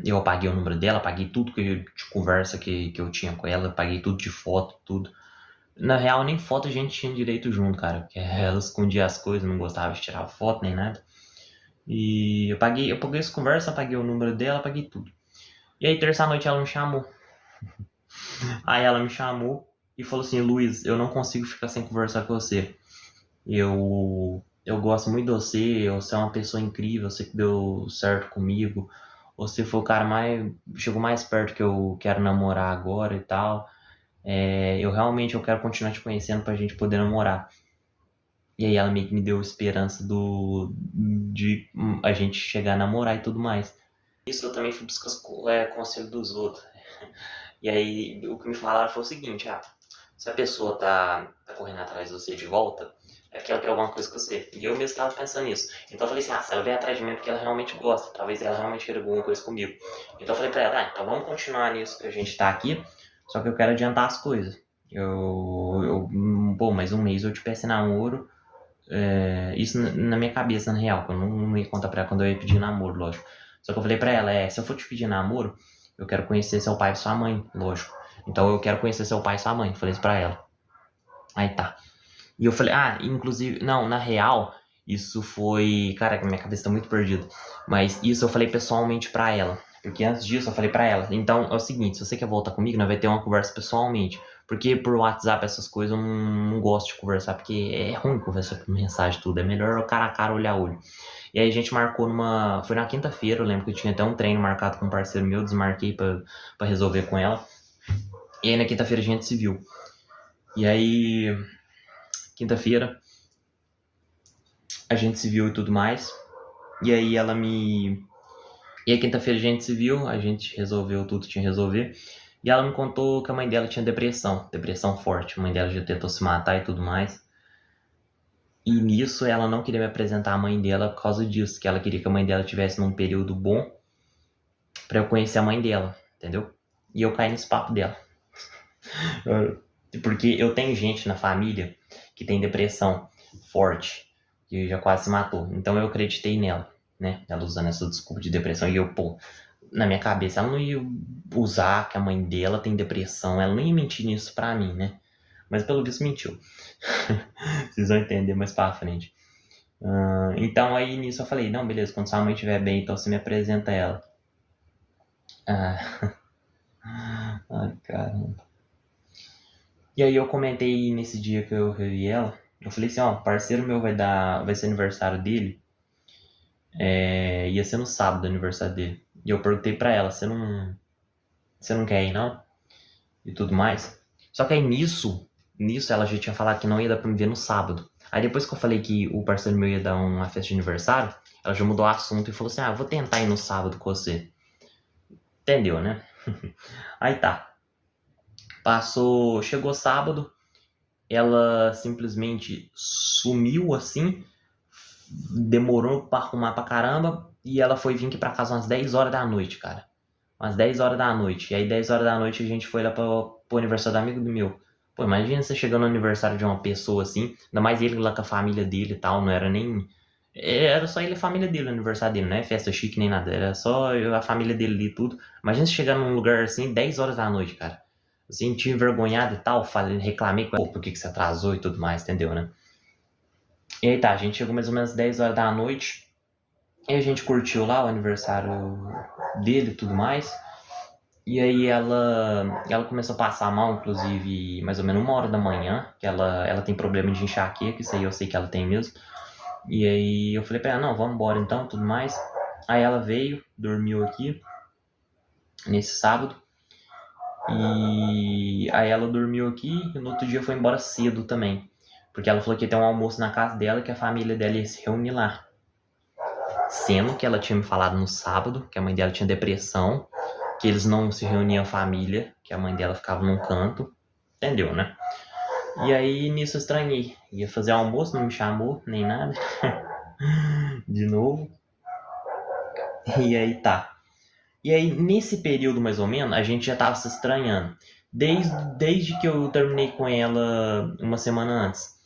A: Eu apaguei o número dela, apaguei tudo de conversa que eu tinha com ela, apaguei tudo de foto, tudo. Na real, nem foto a gente tinha direito junto, cara, porque ela escondia as coisas, não gostava de tirar foto nem nada. E eu paguei essa conversa, apaguei o número dela, apaguei tudo. E aí, terça noite ela me chamou. Aí ela me chamou e falou assim, Luiz, eu não consigo ficar sem conversar com você. Eu gosto muito de você, você é uma pessoa incrível, você que deu certo comigo. Você foi o cara mais, chegou mais perto que eu quero namorar agora e tal. Eu quero continuar te conhecendo pra gente poder namorar. E aí ela meio que me deu esperança de a gente chegar a namorar e tudo mais. Isso eu também fui buscar conselho dos outros. E aí o que me falaram foi o seguinte, se a pessoa tá correndo atrás de você de volta, é porque ela quer alguma coisa com você. E eu mesmo estava pensando nisso. Então eu falei assim, se ela vier atrás de mim é porque ela realmente gosta, talvez ela realmente queira alguma coisa comigo. Então eu falei pra ela, então vamos continuar nisso que a gente tá aqui, só que eu quero adiantar as coisas. Pô, mais um mês eu te peço namoro. Isso na minha cabeça, na real, que eu não ia contar pra ela quando eu ia pedir namoro, lógico. Só que eu falei pra ela, se eu for te pedir namoro, eu quero conhecer seu pai e sua mãe, lógico. Então eu quero conhecer seu pai e sua mãe, falei isso pra ela. Aí tá. E eu falei, inclusive, não, na real, isso foi. Cara, minha cabeça tá muito perdida. Mas isso eu falei pessoalmente pra ela. Porque antes disso eu falei pra ela. Então é o seguinte, se você quer voltar comigo, nós vai ter uma conversa pessoalmente. Porque por WhatsApp, essas coisas, eu não gosto de conversar. Porque é ruim conversar por mensagem tudo. É melhor cara a cara, olhar a olho. E aí a gente marcou numa. Foi na quinta-feira, eu lembro que eu tinha até um treino marcado com um parceiro meu, desmarquei pra resolver com ela. E aí na quinta-feira a gente se viu. E aí, quinta-feira, a gente se viu e tudo mais. E aí ela me. E aí quinta-feira a gente se viu, a gente resolveu tudo que tinha que resolver. E ela me contou que a mãe dela tinha depressão forte. A mãe dela já tentou se matar e tudo mais. E nisso ela não queria me apresentar a mãe dela por causa disso, que ela queria que a mãe dela tivesse num período bom pra eu conhecer a mãe dela, entendeu? E eu caí nesse papo dela. Porque eu tenho gente na família que tem depressão forte, que já quase se matou. Então eu acreditei nela, né? Ela usando essa desculpa de depressão. E eu, pô, na minha cabeça, ela não ia usar que a mãe dela tem depressão. Ela não ia mentir nisso pra mim, né? Mas pelo visto mentiu. Vocês vão entender mais pra frente. Então aí nisso eu falei, não, beleza, quando sua mãe estiver bem, então você me apresenta ela. Ah, ai, caramba. E aí eu comentei nesse dia que eu revi ela, eu falei assim, ó, parceiro meu vai ser aniversário dele, ia ser no sábado o aniversário dele. E eu perguntei pra ela, você não quer ir não? e tudo mais. Só que aí nisso ela já tinha falado que não ia dar pra me ver no sábado. Aí depois que eu falei que o parceiro meu ia dar uma festa de aniversário, ela já mudou o assunto e falou assim: ah, eu vou tentar ir no sábado com você. Entendeu, né? Aí tá. Passou, chegou sábado, ela simplesmente sumiu assim, demorou pra arrumar pra caramba, e ela foi vir aqui pra casa umas 10 horas da noite, cara. Umas 10 horas da noite. E aí 10 horas da noite a gente foi lá pro aniversário do amigo do meu. Pô, imagina você chegando no aniversário de uma pessoa assim, ainda mais ele lá com a família dele e tal, não era nem... Era só ele e a família dele, o aniversário dele, não é festa chique nem nada, era só a família dele ali e tudo. Imagina você chegar num lugar assim, 10 horas da noite, cara. Assim, tinha envergonhado e tal, falei, reclamei com ela, pô, por que você atrasou e tudo mais, entendeu, né? E aí tá, a gente chegou mais ou menos 10 horas da noite, e a gente curtiu lá o aniversário dele e tudo mais. E aí ela começou a passar mal, inclusive, mais ou menos 1 hora da manhã, que ela tem problema de enxaqueca, isso aí eu sei que ela tem mesmo. E aí eu falei pra ela, não, vamos embora então, tudo mais. Aí ela veio, dormiu aqui, nesse sábado. E aí ela dormiu aqui e no outro dia foi embora cedo também. Porque ela falou que ia ter um almoço na casa dela, que a família dela ia se reunir lá. Sendo que ela tinha me falado no sábado, que a mãe dela tinha depressão, que eles não se reuniam família, que a mãe dela ficava num canto. Entendeu, né? E aí nisso eu estranhei. Ia fazer almoço, não me chamou, nem nada. De novo. E aí tá. E aí nesse período mais ou menos, a gente já tava se estranhando. Desde que eu terminei com ela uma semana antes.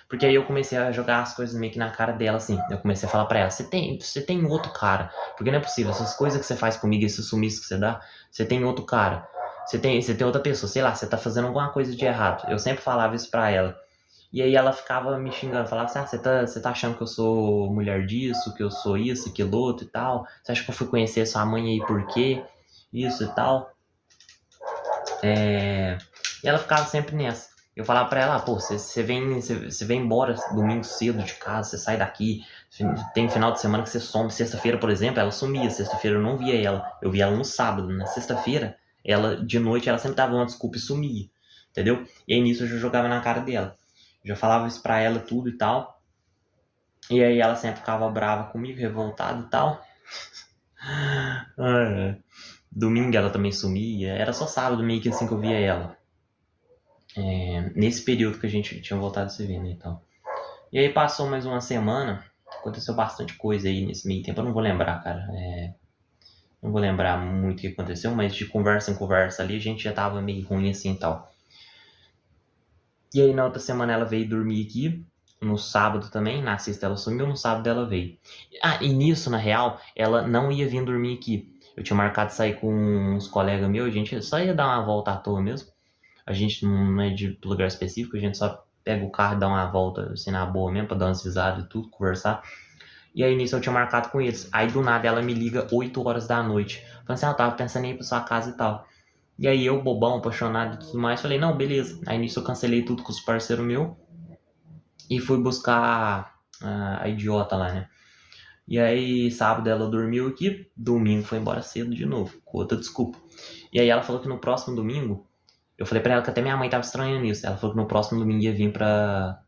A: Porque aí eu comecei a jogar as coisas meio que na cara dela, assim. Eu comecei a falar pra ela, você tem outro cara. Porque não é possível, essas coisas que você faz comigo, esse sumiço que você dá, você tem outro cara. Você tem outra pessoa, sei lá, você tá fazendo alguma coisa de errado. Eu sempre falava isso pra ela. E aí ela ficava me xingando, falava assim, ah, você tá achando que eu sou mulher disso, que eu sou isso, aquilo outro e tal? Você acha que eu fui conhecer sua mãe aí por quê? Isso e tal. E ela ficava sempre nessa. Eu falava pra ela, pô, você vem embora domingo cedo de casa, você sai daqui, tem final de semana que você some. Sexta-feira, por exemplo, ela sumia. Sexta-feira eu não via ela. Eu via ela no sábado. Na sexta-feira, ela, de noite, ela sempre dava uma desculpa e sumia. Entendeu? E aí nisso eu já jogava na cara dela. Já falava isso pra ela tudo e tal. E aí ela sempre ficava brava comigo, revoltada e tal. Domingo ela também sumia. Era só sábado meio que assim que eu via ela. Nesse período que a gente tinha voltado a se ver, né, então. E aí passou mais uma semana. Aconteceu bastante coisa aí nesse meio tempo. Eu não vou lembrar, cara. Não vou lembrar muito o que aconteceu, mas de conversa em conversa ali a gente já tava meio ruim assim e tal. E aí na outra semana ela veio dormir aqui. No sábado também, na sexta ela sumiu, no sábado ela veio. E nisso, na real, ela não ia vir dormir aqui. Eu tinha marcado de sair com uns colegas meus, a gente só ia dar uma volta à toa mesmo. A gente não é de lugar específico, a gente só pega o carro e dá uma volta assim na boa mesmo, pra dar umas risadas e tudo, conversar. E aí nisso eu tinha marcado com eles. Aí do nada ela me liga 8 horas da noite. Falando assim, eu tava pensando em ir pra sua casa e tal. E aí eu, bobão, apaixonado e tudo mais, falei, não, beleza. Aí nisso eu cancelei tudo com os parceiros meus e fui buscar a idiota lá, né? E aí sábado ela dormiu aqui, domingo foi embora cedo de novo, com outra desculpa. E aí ela falou que no próximo domingo, eu falei pra ela que até minha mãe tava estranhando isso. Ela falou que no próximo domingo ia vir pra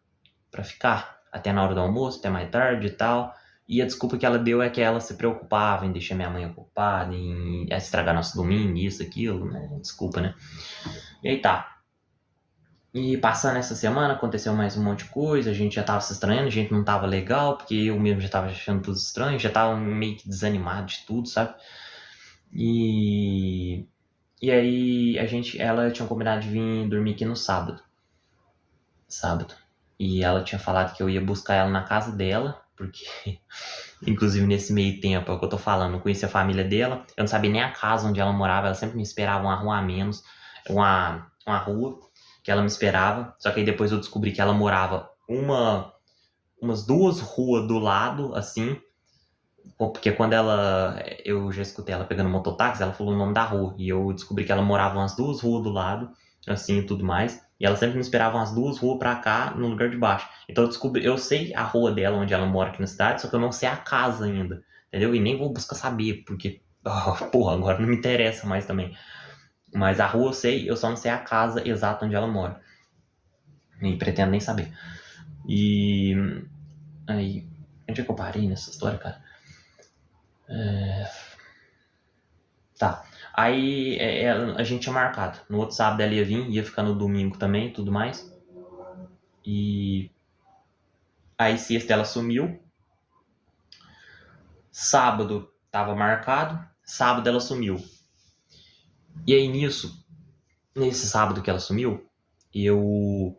A: ficar até na hora do almoço, até mais tarde e tal. E a desculpa que ela deu é que ela se preocupava em deixar minha mãe ocupada, em estragar nosso domingo, isso, aquilo, né? Desculpa, né? E aí tá. E passando essa semana, aconteceu mais um monte de coisa, a gente já tava se estranhando, a gente não tava legal, porque eu mesmo já tava achando tudo estranho, já tava meio que desanimado de tudo, sabe? E aí ela tinha combinado de vir dormir aqui no sábado. E ela tinha falado que eu ia buscar ela na casa dela, porque inclusive nesse meio tempo, é o que eu tô falando, eu conhecia a família dela, eu não sabia nem a casa onde ela morava, ela sempre me esperava uma rua a menos, uma rua que ela me esperava, só que aí depois eu descobri que ela morava umas 2 ruas do lado, assim, porque quando eu já escutei ela pegando mototáxi, ela falou o nome da rua, e eu descobri que ela morava umas 2 ruas do lado, assim, e tudo mais, e ela sempre me esperava umas 2 ruas pra cá, no lugar de baixo. Então eu sei a rua dela, onde ela mora aqui na cidade, só que eu não sei a casa ainda, entendeu? E nem vou buscar saber, porque, porra, agora não me interessa mais também. Mas a rua eu sei, eu só não sei a casa exata onde ela mora. E pretendo nem saber. E aí, onde é que eu parei nessa história, cara? Tá. Aí a gente tinha marcado. No outro sábado ela ia vir, ia ficar no domingo também, tudo mais. E aí sexta ela sumiu. Sábado tava marcado. Sábado ela sumiu. E aí nesse sábado que ela sumiu, eu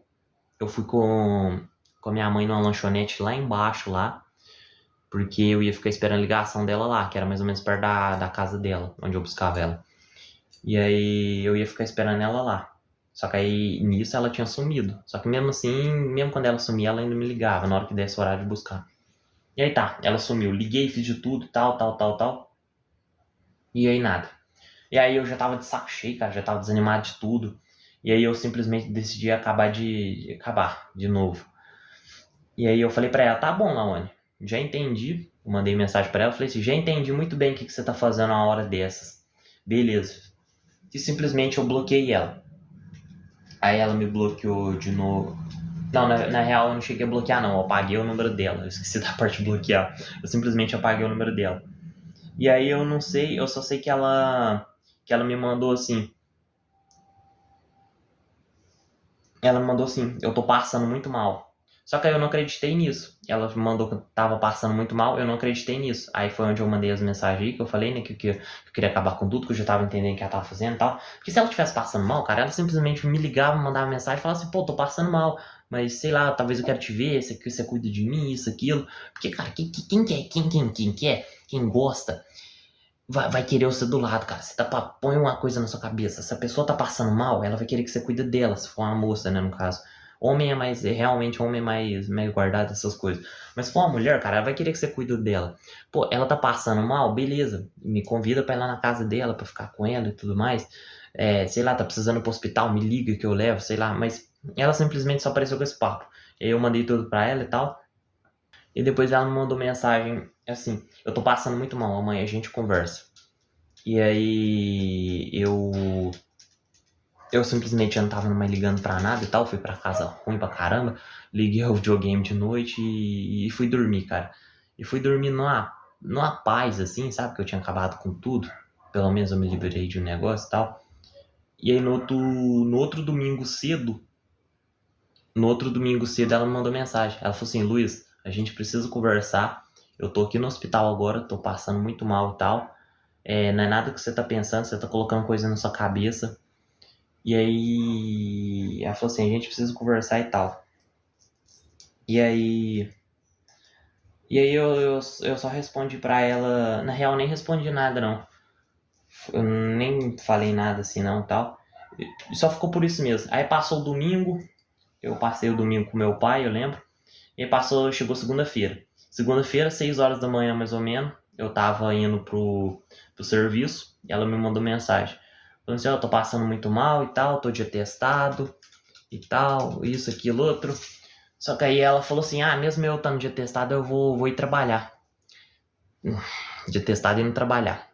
A: fui com a minha mãe numa lanchonete lá embaixo lá. Porque eu ia ficar esperando a ligação dela lá, que era mais ou menos perto da casa dela, onde eu buscava ela. E aí eu ia ficar esperando ela lá. Só que aí nisso ela tinha sumido. Só que mesmo assim, mesmo quando ela sumia, ela ainda me ligava na hora que desse o horário de buscar. E aí tá, ela sumiu. Liguei, fiz de tudo, tal. E aí nada. E aí eu já tava de saco cheio, cara, já tava desanimado de tudo. E aí eu simplesmente decidi acabar de novo. E aí eu falei pra ela, tá bom, Laone, já entendi. Eu mandei mensagem pra ela, falei assim, já entendi muito bem o que você tá fazendo a hora dessas. Beleza. E simplesmente eu bloqueei ela. Aí ela me bloqueou de novo. Não, na real eu não cheguei a bloquear não, eu apaguei o número dela. Eu esqueci da parte de bloquear. Eu simplesmente apaguei o número dela. E aí eu não sei, eu só sei que ela me mandou assim. Ela me mandou assim, eu tô passando muito mal. Só que aí eu não acreditei nisso. Ela me mandou que eu tava passando muito mal, eu não acreditei nisso. Aí foi onde eu mandei as mensagens aí, que eu falei, né, que eu queria acabar com tudo, que eu já tava entendendo o que ela tava fazendo e tal. Porque se ela estivesse passando mal, cara, ela simplesmente me ligava, mandava mensagem e falava assim, pô, tô passando mal, mas sei lá, talvez eu quero te ver, você cuida de mim, isso, aquilo. Porque, cara, quem quer, quem gosta, vai querer você do lado, cara. Você põe uma coisa na sua cabeça. Se a pessoa tá passando mal, ela vai querer que você cuide dela, se for uma moça, né, no caso. Homem é mais, realmente, homem é mais guardado essas coisas. Mas se for uma mulher, cara, ela vai querer que você cuide dela. Pô, ela tá passando mal, beleza. Me convida pra ir lá na casa dela, pra ficar com ela e tudo mais. Sei lá, tá precisando ir pro hospital, me liga que eu levo, sei lá. Mas ela simplesmente só apareceu com esse papo. E aí eu mandei tudo pra ela e tal. E depois ela me mandou mensagem assim, eu tô passando muito mal, amanhã a gente conversa. E aí eu simplesmente já não tava mais ligando pra nada e tal, fui pra casa ruim pra caramba, liguei o videogame de noite e fui dormir, cara. E fui dormir numa paz, assim, sabe? Que eu tinha acabado com tudo. Pelo menos eu me liberei de um negócio e tal. E aí no outro domingo cedo ela me mandou mensagem. Ela falou assim, Luiz, a gente precisa conversar. Eu tô aqui no hospital agora, tô passando muito mal e tal. Não é nada que você tá pensando, você tá colocando coisa na sua cabeça. E aí ela falou assim, a gente precisa conversar e tal. E aí eu só respondi pra ela, na real nem respondi nada não. Eu nem falei nada assim não tal. E só ficou por isso mesmo. Aí passou o domingo, eu passei o domingo com meu pai, eu lembro. E aí chegou segunda-feira. Segunda-feira, 6 horas da manhã mais ou menos, eu tava indo pro serviço e ela me mandou mensagem. Falando assim, eu tô passando muito mal e tal, tô de atestado e tal, isso, aquilo, outro. Só que aí ela falou assim, mesmo eu estando de atestado, eu vou ir trabalhar. De atestado e indo trabalhar.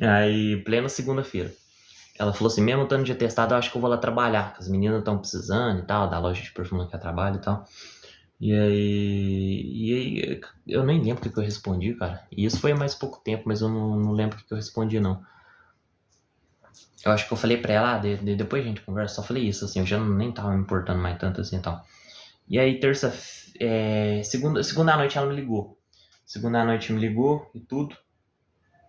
A: Aí, plena segunda-feira. Ela falou assim, mesmo estando de atestado, eu acho que eu vou lá trabalhar. As meninas estão precisando e tal, da loja de perfume que eu trabalho e tal. E aí eu nem lembro o que eu respondi, cara. E isso foi mais pouco tempo, mas eu não lembro o que eu respondi, não. Eu acho que eu falei pra ela, depois a gente conversa, só falei isso, assim, eu já nem tava me importando mais tanto assim e tal. E aí, segunda noite ela me ligou. Segunda noite me ligou e tudo.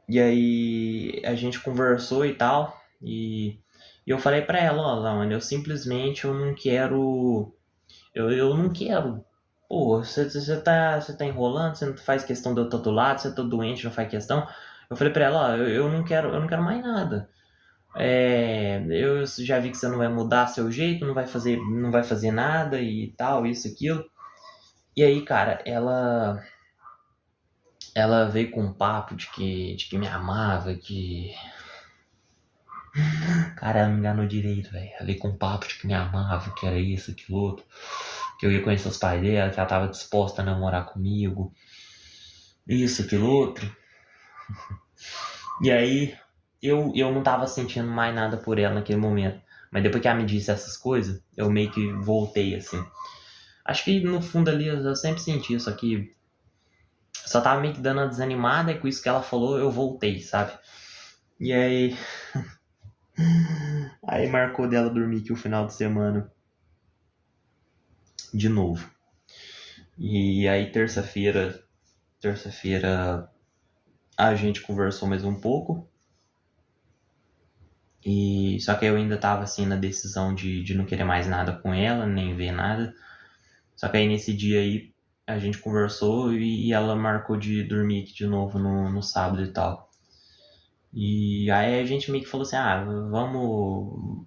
A: E aí a gente conversou e tal. E eu falei pra ela, ó, Lawane, eu não quero. Eu não quero. Pô, você tá enrolando, você não faz questão de eu estar do lado, você tá doente, não faz questão. Eu falei pra ela, ó, eu não quero mais nada. Eu já vi que você não vai mudar seu jeito, não vai fazer nada e tal, isso, aquilo. E aí, cara, ela veio com um papo de que me amava, que... Cara, ela me enganou direito, velho. Ela veio com um papo de que me amava, que era isso, aquilo outro. Que eu ia conhecer os pais dela, que ela tava disposta a namorar comigo. Isso, aquilo outro. E aí, eu não tava sentindo mais nada por ela naquele momento. Mas depois que ela me disse essas coisas, eu meio que voltei, assim. Acho que no fundo ali eu sempre senti isso aqui. Só tava meio que dando uma desanimada e com isso que ela falou, eu voltei, sabe? E aí. Aí marcou dela dormir aqui o final de semana. De novo. E aí terça-feira a gente conversou mais um pouco. E só que eu ainda tava assim na decisão de não querer mais nada com ela, nem ver nada. Só que aí nesse dia aí a gente conversou e ela marcou de dormir aqui de novo no sábado e tal. E aí a gente meio que falou assim, vamos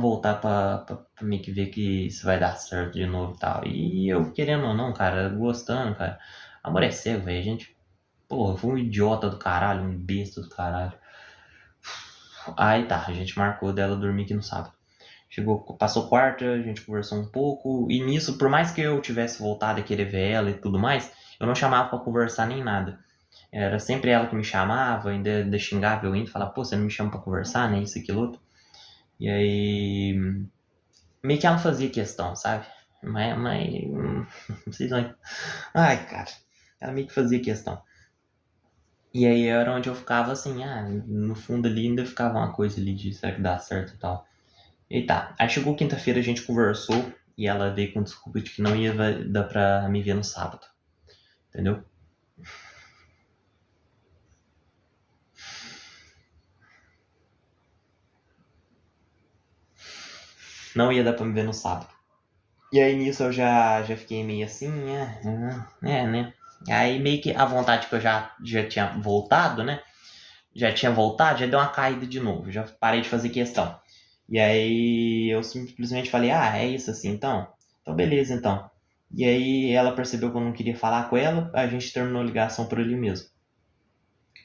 A: voltar pra meio que ver que isso vai dar certo de novo e tal. E eu querendo ou não, cara, gostando, cara. Amor é cego, velho. A gente, porra, foi um idiota do caralho, um besta do caralho. Aí tá, a gente marcou dela dormir aqui no sábado. Chegou, passou quarta, a gente conversou um pouco. E nisso, por mais que eu tivesse voltado a querer ver ela e tudo mais, eu não chamava pra conversar nem nada. Era sempre ela que me chamava, ainda xingava eu indo, falava, pô, você não me chama pra conversar, né? Isso, aquilo, outro. E aí, meio que ela não fazia questão, sabe? Mas não sei lá. Ai, cara, ela meio que fazia questão. E aí era onde eu ficava assim, no fundo ali ainda ficava uma coisa ali de será que dá certo e tal. E tá, aí chegou quinta-feira, a gente conversou e ela veio com desculpa de que não ia dar pra me ver no sábado, entendeu? Não ia dar pra me ver no sábado. E aí nisso eu já fiquei meio assim, né? Aí meio que a vontade que eu já tinha voltado, né? Já tinha voltado, já deu uma caída de novo, já parei de fazer questão. E aí eu simplesmente falei, é isso assim, então? Então beleza, então. E aí ela percebeu que eu não queria falar com ela, a gente terminou a ligação por ali mesmo.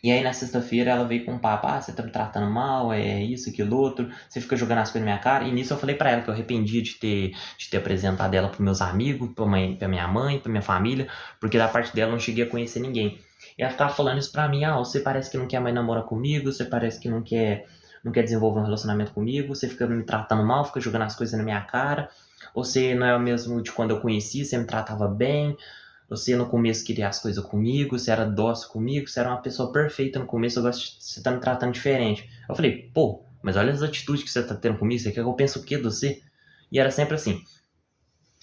A: E aí na sexta-feira ela veio com um papo, você tá me tratando mal, é isso, aquilo outro, você fica jogando as coisas na minha cara. E nisso eu falei pra ela que eu arrependia de ter apresentado ela pros meus amigos, pra minha mãe, pra minha família, porque da parte dela eu não cheguei a conhecer ninguém. E ela ficava falando isso pra mim, você parece que não quer mais namorar comigo, você parece que não quer desenvolver um relacionamento comigo, você fica me tratando mal, fica jogando as coisas na minha cara, você não é o mesmo de quando eu conheci, você me tratava bem, você no começo queria as coisas comigo, você era dócil comigo, você era uma pessoa perfeita no começo, agora você tá me tratando diferente. Eu falei, pô, mas olha as atitudes que você tá tendo comigo, você quer que eu pense o quê de você? E era sempre assim.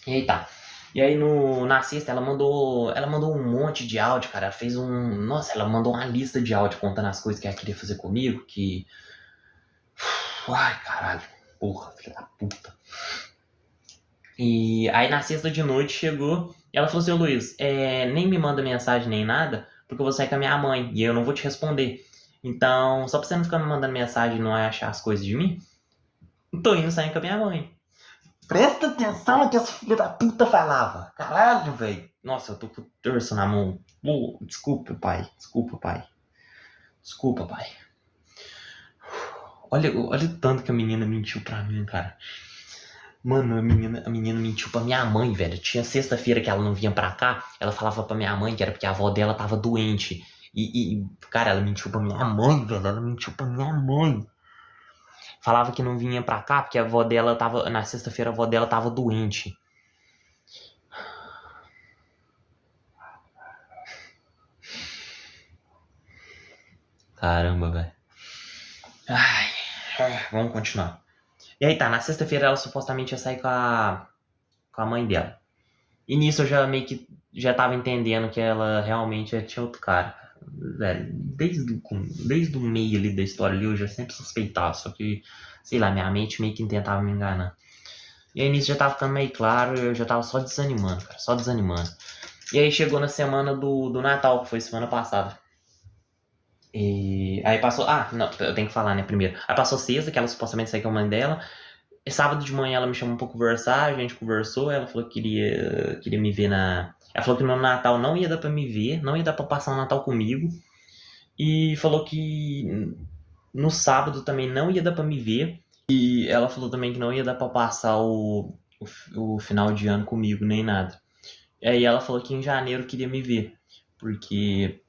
A: E aí tá. E aí na sexta ela mandou um monte de áudio, cara. Ela fez nossa, ela mandou uma lista de áudio contando as coisas que ela queria fazer comigo, que. Ai, caralho. Porra, filha da puta. E aí na sexta de noite chegou e ela falou assim, ô Luiz, nem me manda mensagem nem nada, porque eu vou sair com a minha mãe e eu não vou te responder. Então, só pra você não ficar me mandando mensagem e não achar as coisas de mim, tô indo sair com a minha mãe. Presta atenção no que essa filha da puta falava. Caralho, velho. Nossa, eu tô com o terço na mão. Desculpa, pai. Desculpa, pai. Desculpa, pai. Olha o tanto que a menina mentiu pra mim, cara. Mano, a menina mentiu pra minha mãe, velho. Tinha sexta-feira que ela não vinha pra cá. Ela falava pra minha mãe que era porque a avó dela tava doente. Cara, ela mentiu pra minha mãe, velho. Ela mentiu pra minha mãe. Falava que não vinha pra cá porque a avó dela tava. Na sexta-feira a avó dela tava doente. Caramba, velho. Vamos continuar. E aí tá, na sexta-feira ela supostamente ia sair com a mãe dela. E nisso eu já meio que já tava entendendo que ela realmente tinha outro cara. Velho, desde o meio ali da história ali eu já sempre suspeitava, só que, sei lá, minha mente meio que tentava me enganar. E aí nisso já tava ficando meio claro, eu já tava só desanimando, cara, só desanimando. E aí chegou na semana do Natal, que foi semana passada. E aí passou. Não, eu tenho que falar, né, primeiro. Aí passou sexta, que ela supostamente saiu com a mãe dela. E sábado de manhã ela me chamou pra conversar, a gente conversou, ela falou que queria me ver na. Ela falou que no Natal não ia dar pra me ver, não ia dar pra passar o Natal comigo. E falou que no sábado também não ia dar pra me ver. E ela falou também que não ia dar pra passar o final de ano comigo, nem nada. E aí ela falou que em janeiro queria me ver. Porque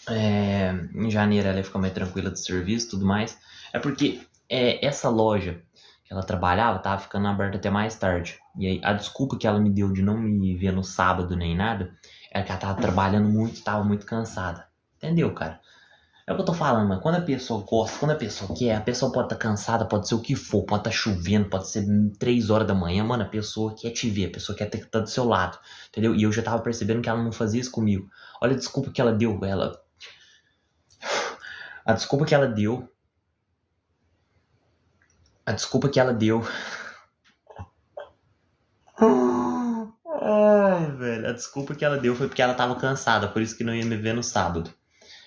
A: Em janeiro ela ia ficar mais tranquila de serviço e tudo mais. É porque essa loja que ela trabalhava tava ficando aberta até mais tarde. E aí a desculpa que ela me deu de não me ver no sábado nem nada era que ela tava trabalhando muito, tava muito cansada. Entendeu, cara? É o que eu tô falando, mano. Quando a pessoa gosta, quando a pessoa quer, a pessoa pode estar cansada, pode ser o que for, pode estar chovendo, pode ser 3 horas da manhã, mano. A pessoa quer te ver, a pessoa quer estar do seu lado, entendeu? E eu já tava percebendo que ela não fazia isso comigo. Olha a desculpa que ela deu, a desculpa que ela deu. A desculpa que ela deu. Ai, velho. A desculpa que ela deu foi porque ela tava cansada, por isso que não ia me ver no sábado.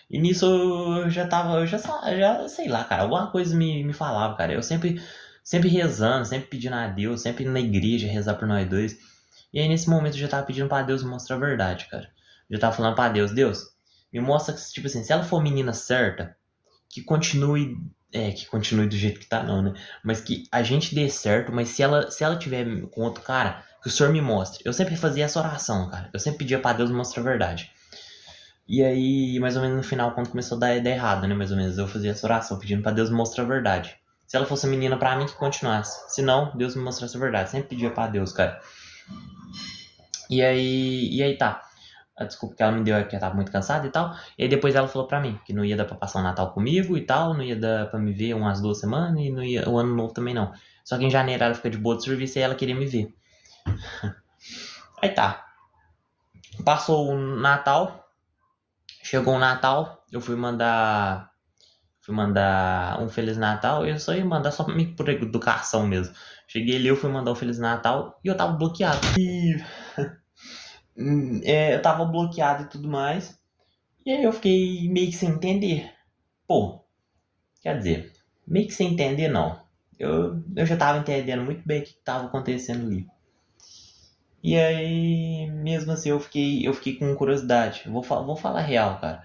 A: E nisso eu já sei lá, cara. Alguma coisa me falava, cara. Eu sempre rezando, sempre pedindo a Deus, sempre indo na igreja rezar por nós dois. E aí nesse momento eu já tava pedindo pra Deus me mostrar a verdade, cara. Eu já tava falando pra Deus, Deus, me mostra que, tipo assim, se ela for a menina certa, que continue. Que continue do jeito que tá, não, né? Mas que a gente dê certo, mas se ela tiver com outro cara, que o Senhor me mostre. Eu sempre fazia essa oração, cara. Eu sempre pedia pra Deus me mostrar a verdade. E aí, mais ou menos no final, quando começou a dar ideia errada, né? Mais ou menos, eu fazia essa oração, pedindo pra Deus me mostrar a verdade. Se ela fosse menina pra mim, que continuasse. Se não, Deus me mostrasse a verdade. Sempre pedia pra Deus, cara. E aí tá. A desculpa que ela me deu é que ela tava muito cansada e tal. E aí depois ela falou pra mim que não ia dar pra passar o Natal comigo e tal, não ia dar pra me ver umas 2 semanas e não ia, o ano novo também não. Só que em janeiro ela fica de boa de serviço e ela queria me ver. Aí tá. Passou o Natal, chegou o Natal, eu fui mandar um Feliz Natal, eu só ia mandar só meio por educação mesmo. Cheguei ali, eu fui mandar um Feliz Natal e eu tava bloqueado. Eu tava bloqueado e tudo mais. E aí eu fiquei meio que sem entender. Pô, quer dizer, meio que sem entender não. Eu já tava entendendo muito bem o que tava acontecendo ali. E aí, mesmo assim, eu fiquei com curiosidade. Vou falar real, cara.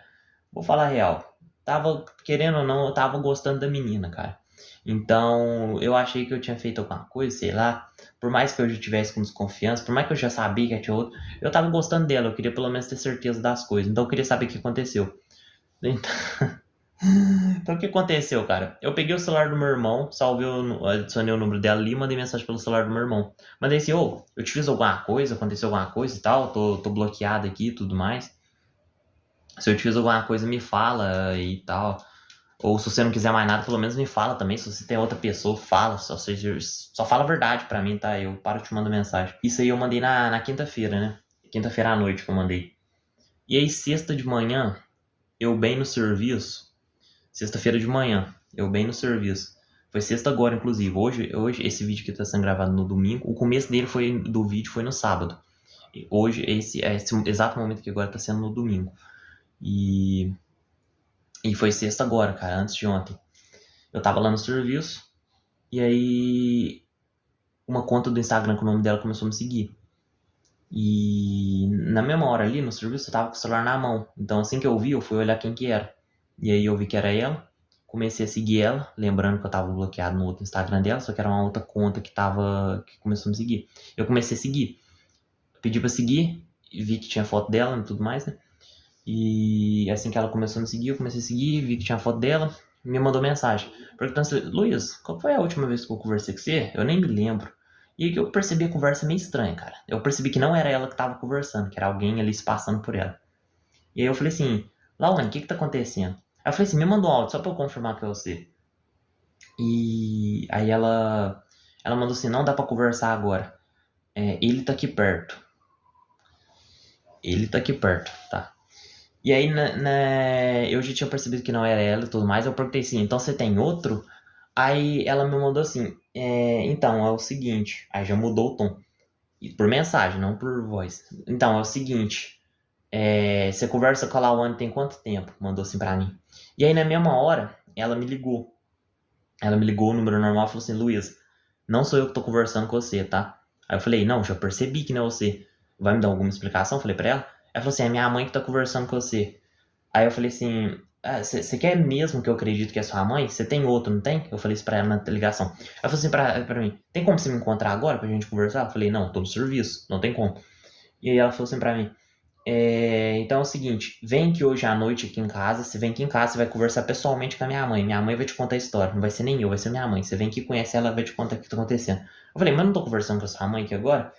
A: Vou falar real. Tava, querendo ou não, eu tava gostando da menina, cara. Então, eu achei que eu tinha feito alguma coisa, sei lá. Por mais que eu já tivesse com desconfiança, por mais que eu já sabia que tinha outro, eu tava gostando dela. Eu queria pelo menos ter certeza das coisas. Então, eu queria saber o que aconteceu. Então, o que aconteceu, cara? Eu peguei o celular do meu irmão, adicionei o número dela ali e mandei mensagem pelo celular do meu irmão. Mandei assim, ô, eu te fiz alguma coisa, aconteceu alguma coisa e tal, tô bloqueado aqui e tudo mais. Se eu te fiz alguma coisa, me fala e tal. Ou se você não quiser mais nada, pelo menos me fala também. Se você tem outra pessoa, fala. Só fala a verdade pra mim, tá? Eu paro te mando mensagem. Isso aí eu mandei na quinta-feira, né? Quinta-feira à noite que eu mandei. E aí, sexta de manhã, eu bem no serviço. Sexta-feira de manhã, eu bem no serviço. Foi sexta agora, inclusive. Hoje esse vídeo que tá sendo gravado no domingo. O começo do vídeo foi no sábado. Hoje, esse exato momento que agora tá sendo no domingo. E foi sexta agora, cara, antes de ontem. Eu tava lá no serviço. E aí, uma conta do Instagram com o nome dela começou a me seguir. E na mesma hora ali no serviço eu tava com o celular na mão. Então assim que eu vi, eu fui olhar quem que era. E aí eu vi que era ela. Comecei a seguir ela, lembrando que eu tava bloqueado no outro Instagram dela, só que era uma outra conta que começou a me seguir. Eu comecei a seguir. Pedi pra seguir, vi que tinha foto dela e tudo mais, né? E assim que ela começou a me seguir, eu comecei a seguir, vi que tinha foto dela, me mandou mensagem. Perguntando assim, Luiz, qual foi a última vez que eu conversei com você? Eu nem me lembro. E aí que eu percebi a conversa meio estranha, cara. Eu percebi que não era ela que tava conversando, que era alguém ali se passando por ela. E aí eu falei assim, Lawane, o que tá acontecendo? Aí eu falei assim, me manda um áudio só pra eu confirmar que é você. E aí ela mandou assim, não dá pra conversar agora. Ele tá aqui perto. Ele tá aqui perto, tá? E aí eu já tinha percebido que não era ela e tudo mais. Eu perguntei assim, então você tem outro? Aí ela me mandou assim, então é o seguinte. Aí já mudou o tom. E por mensagem, não por voz. Então é o seguinte. Você conversa com a Lawane tem quanto tempo? Mandou assim pra mim. E aí na mesma hora, ela me ligou. Ela me ligou, o número normal, falou assim, Luiz, não sou eu que tô conversando com você, tá? Aí eu falei, não, já percebi que não é você. Vai me dar alguma explicação? Eu falei pra ela. Ela falou assim, é minha mãe que tá conversando com você. Aí eu falei assim, você quer mesmo que eu acredite que é sua mãe? Você tem outro, não tem? Eu falei isso pra ela na ligação. Ela falou assim pra mim, tem como você me encontrar agora pra gente conversar? Eu falei, não, tô no serviço, não tem como. E aí ela falou assim pra mim, Então é o seguinte, vem aqui hoje à noite aqui em casa, você vem aqui em casa, você vai conversar pessoalmente com a minha mãe. Minha mãe vai te contar a história, não vai ser nem eu, vai ser minha mãe. Você vem aqui, conhece ela, vai te contar o que tá acontecendo. Eu falei, mas não tô conversando com a sua mãe aqui agora?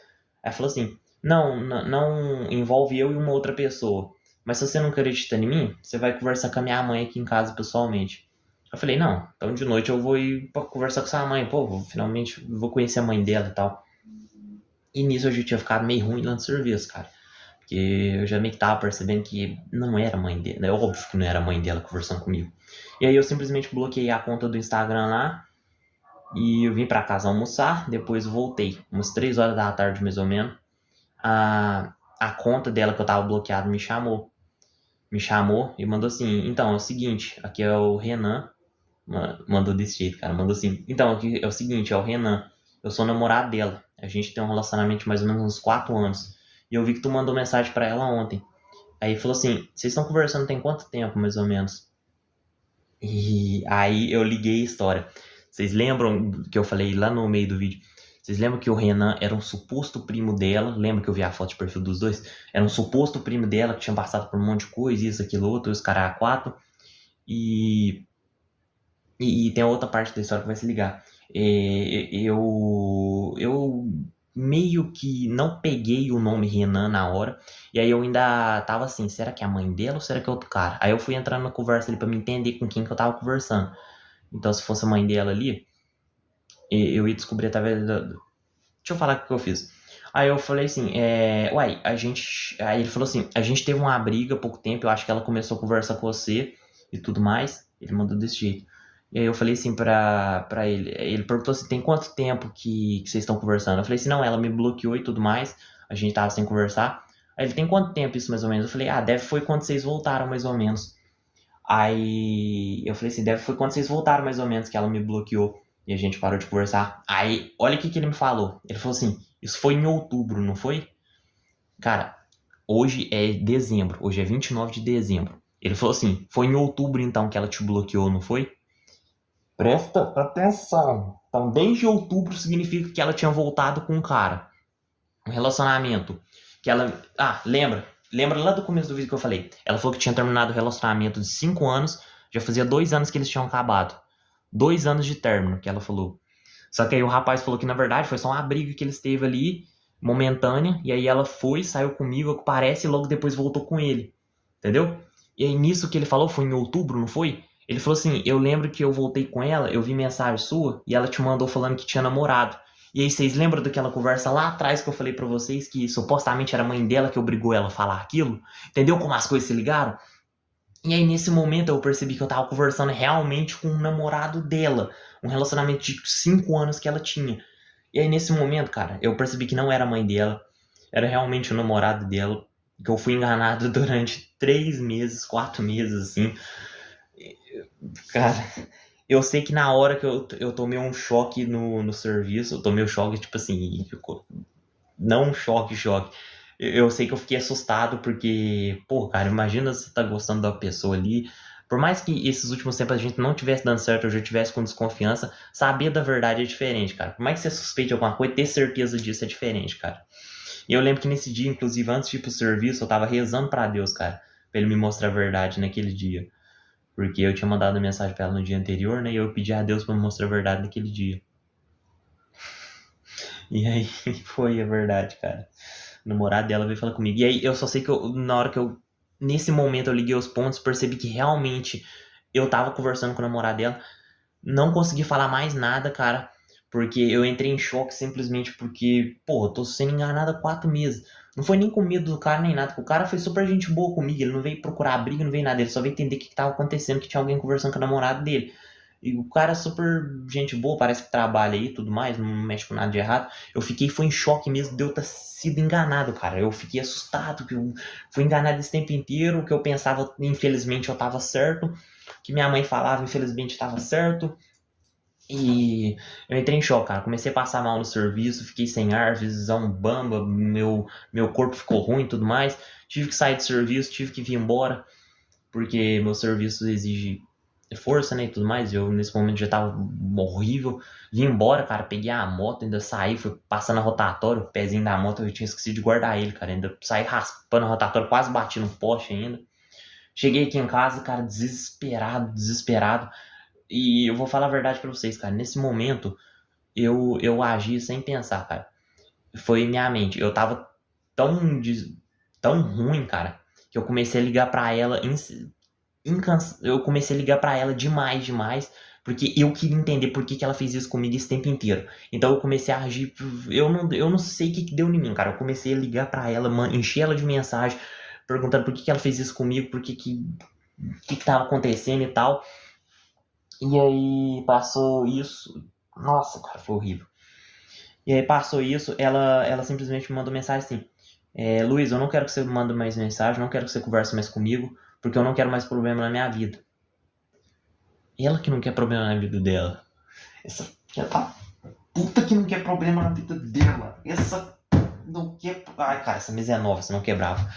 A: Ela falou assim, não, não envolve eu e uma outra pessoa. Mas se você não acredita em mim, você vai conversar com a minha mãe aqui em casa pessoalmente. Eu falei, não, então de noite eu vou ir pra conversar com sua mãe. Pô, finalmente vou conhecer a mãe dela e tal. E nisso eu já tinha ficado meio ruim lá no serviço, cara. Porque eu já meio que tava percebendo que não era mãe dela. É óbvio que não era a mãe dela conversando comigo. E aí eu simplesmente bloqueei a conta do Instagram lá. E eu vim pra casa almoçar. Depois voltei. Umas 3 horas da tarde, mais ou menos. A conta dela que eu tava bloqueado me chamou. Me chamou e mandou assim: então, é o seguinte. Aqui é o Renan. Mandou desse jeito, cara. Mandou assim: então, aqui é o seguinte. É o Renan. Eu sou namorado dela. A gente tem um relacionamento de mais ou menos uns 4 anos. E eu vi que tu mandou mensagem pra ela ontem. Aí falou assim: vocês estão conversando tem quanto tempo, mais ou menos? E aí eu liguei a história. Vocês lembram que eu falei lá no meio do vídeo? Vocês lembram que o Renan era um suposto primo dela? Lembra que eu vi a foto de perfil dos dois? Era um suposto primo dela que tinha passado por um monte de coisa, isso, aquilo, outro, os caras a quatro. E, e tem outra parte da história que vai se ligar. Eu meio que não peguei o nome Renan na hora. E aí eu ainda tava assim, será que é a mãe dela ou será que é outro cara? Aí eu fui entrando na conversa ali pra me entender com quem que eu tava conversando. Então se fosse a mãe dela ali, eu ia descobrir através da... Deixa eu falar o que eu fiz. Aí eu falei assim, uai, a gente... Aí ele falou assim, a gente teve uma briga há pouco tempo, eu acho que ela começou a conversar com você e tudo mais. Ele mandou desse jeito. E aí eu falei assim pra ele, ele perguntou assim, tem quanto tempo que vocês estão conversando? Eu falei assim, não, ela me bloqueou e tudo mais, a gente tava sem conversar. Aí ele, tem quanto tempo isso mais ou menos? Eu falei, foi quando vocês voltaram mais ou menos. Aí eu falei assim, foi quando vocês voltaram mais ou menos que ela me bloqueou e a gente parou de conversar. Aí, olha o que ele me falou. Ele falou assim, isso foi em outubro, não foi? Cara, hoje é dezembro, hoje é 29 de dezembro. Ele falou assim, foi em outubro então que ela te bloqueou, não foi? Presta atenção. Então, desde outubro significa que ela tinha voltado com um cara. Um relacionamento. Que ela. Ah, lembra? Lembra lá do começo do vídeo que eu falei? Ela falou que tinha terminado o relacionamento de 5 anos. Já fazia 2 anos que eles tinham acabado. 2 anos de término, que ela falou. Só que aí o rapaz falou que na verdade foi só uma briga que eles teve ali, momentânea. E aí ela foi, saiu comigo, parece, e logo depois voltou com ele. Entendeu? E aí nisso que ele falou, foi em outubro, não foi? Ele falou assim, eu lembro que eu voltei com ela, eu vi mensagem sua, e ela te mandou falando que tinha namorado. E aí vocês lembram daquela conversa lá atrás que eu falei pra vocês que supostamente era a mãe dela que obrigou ela a falar aquilo? Entendeu como as coisas se ligaram? E aí nesse momento eu percebi que eu tava conversando realmente com um namorado dela, um relacionamento de 5 anos que ela tinha. E aí nesse momento, cara, eu percebi que não era a mãe dela, era realmente o namorado dela, que eu fui enganado durante 3 meses, 4 meses, assim. Cara, eu sei que na hora que eu tomei um choque no serviço, eu tomei um choque, tipo assim, não um choque, choque. Eu sei que eu fiquei assustado porque, pô, cara, imagina você tá gostando da pessoa ali. Por mais que esses últimos tempos a gente não tivesse dando certo, eu já tivesse com desconfiança, saber da verdade é diferente, cara. Por mais que você suspeite de alguma coisa, ter certeza disso é diferente, cara. E eu lembro que nesse dia, inclusive, antes de ir pro serviço, eu tava rezando pra Deus, cara, pra ele me mostrar a verdade naquele dia. Porque eu tinha mandado mensagem pra ela no dia anterior, né? E eu pedi a Deus pra me mostrar a verdade naquele dia. E aí foi a verdade, cara. O namorado dela veio falar comigo. E aí eu só sei que na hora que eu. Nesse momento eu liguei os pontos, percebi que realmente eu tava conversando com o namorado dela. Não consegui falar mais nada, cara. Porque eu entrei em choque simplesmente porque, pô, eu tô sendo enganado há 4 meses. Não foi nem com medo do cara nem nada. O cara foi super gente boa comigo. Ele não veio procurar briga, não veio nada. Ele só veio entender o que tava acontecendo, que tinha alguém conversando com o namorado dele. E o cara é super gente boa, parece que trabalha aí e tudo mais, não mexe com nada de errado. Eu fiquei, foi em choque mesmo de eu ter sido enganado, cara. Eu fiquei assustado, que eu fui enganado esse tempo inteiro. O que eu pensava, infelizmente, eu tava certo. O que minha mãe falava, infelizmente, estava certo. E eu entrei em choque, cara. Comecei a passar mal no serviço, fiquei sem ar, visão bamba, meu corpo ficou ruim e tudo mais. Tive que sair do serviço, tive que vir embora, porque meu serviço exige força, né, e tudo mais. Eu, nesse momento, já tava horrível. Vim embora, cara, peguei a moto, ainda saí, fui passando a rotatória, o pezinho da moto, eu tinha esquecido de guardar ele, cara. Ainda saí raspando a rotatória, quase bati no poste ainda. Cheguei aqui em casa, cara, desesperado, desesperado. E eu vou falar a verdade pra vocês, cara. Nesse momento, eu agi sem pensar, cara. Foi minha mente. Eu tava tão, tão ruim, cara, que eu comecei a ligar pra ela eu comecei a ligar pra ela demais, demais, porque eu queria entender por que ela fez isso comigo esse tempo inteiro. Então eu comecei a agir, eu não sei o que deu em mim, cara. Eu comecei a ligar pra ela, encher ela de mensagem, perguntando por que ela fez isso comigo, por que tava acontecendo e tal. E aí passou isso. Nossa, cara, foi horrível. E aí passou isso, ela simplesmente me mandou mensagem assim: Luiz, eu não quero que você mande mais mensagem, não quero que você converse mais comigo, porque eu não quero mais problema na minha vida. Ela que não quer problema na vida dela. Essa filha da puta que não quer problema na vida dela. Essa não quer. Ai, cara, essa mesa é nova, você não quebrava.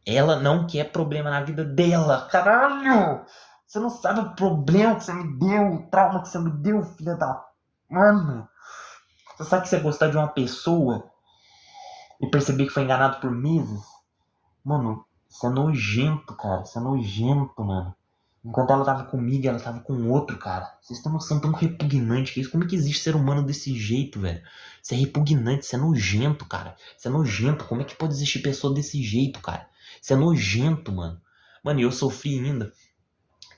A: Ela não quer problema na vida dela. Caralho! Você não sabe o problema que você me deu, o trauma que você me deu, filha da. Mano! Você sabe que você gostar de uma pessoa e perceber que foi enganado por meses? Mano, isso é nojento, cara. Isso é nojento, mano. Enquanto ela tava comigo, ela tava com outro, cara. Vocês têm noção tão repugnante que é isso? Como é que existe ser humano desse jeito, velho? Isso é repugnante, isso é nojento, cara. Isso é nojento. Como é que pode existir pessoa desse jeito, cara? Isso é nojento, mano. Mano, e eu sofri ainda.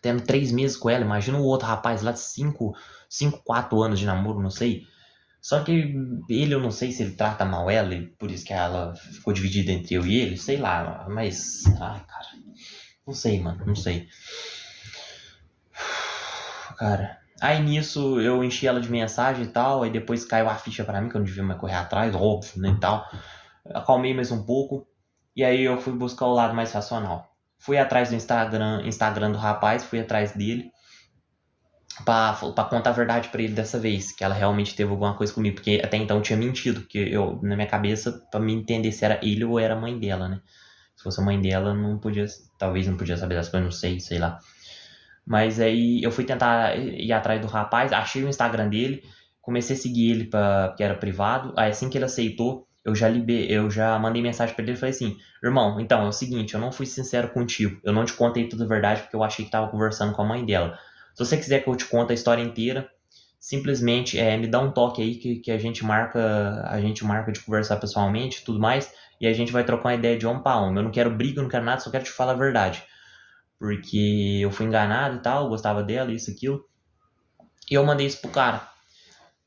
A: Tendo 3 meses com ela. Imagina o outro rapaz lá de 4 anos de namoro, não sei. Só que ele, eu não sei se ele trata mal ela, e por isso que ela ficou dividida entre eu e ele, sei lá, mas. Ai, cara. Não sei, mano, não sei. Cara. Aí nisso eu enchi ela de mensagem e tal, aí depois caiu a ficha pra mim, que eu não devia mais correr atrás, óbvio, né, e tal. Acalmei mais um pouco, e aí eu fui buscar o lado mais racional. Fui atrás do Instagram do rapaz, fui atrás dele, pra contar a verdade pra ele dessa vez, que ela realmente teve alguma coisa comigo, porque até então eu tinha mentido, porque eu, na minha cabeça, pra me entender se era ele ou era a mãe dela, né. Se fosse a mãe dela, não podia, talvez não podia saber das coisas, não sei lá. Mas aí eu fui tentar ir atrás do rapaz, achei o Instagram dele, comecei a seguir ele porque era privado. Aí assim que ele aceitou, eu já mandei mensagem pra ele e falei assim: irmão, então é o seguinte, eu não fui sincero contigo, eu não te contei toda a verdade porque eu achei que tava conversando com a mãe dela. Se você quiser que eu te conte a história inteira, simplesmente me dá um toque aí que a gente marca de conversar pessoalmente e tudo mais, e a gente vai trocar uma ideia de homem pra homem. Eu não quero briga, eu não quero nada, só quero te falar a verdade. Porque eu fui enganado e tal, eu gostava dela, isso, aquilo. E eu mandei isso pro cara.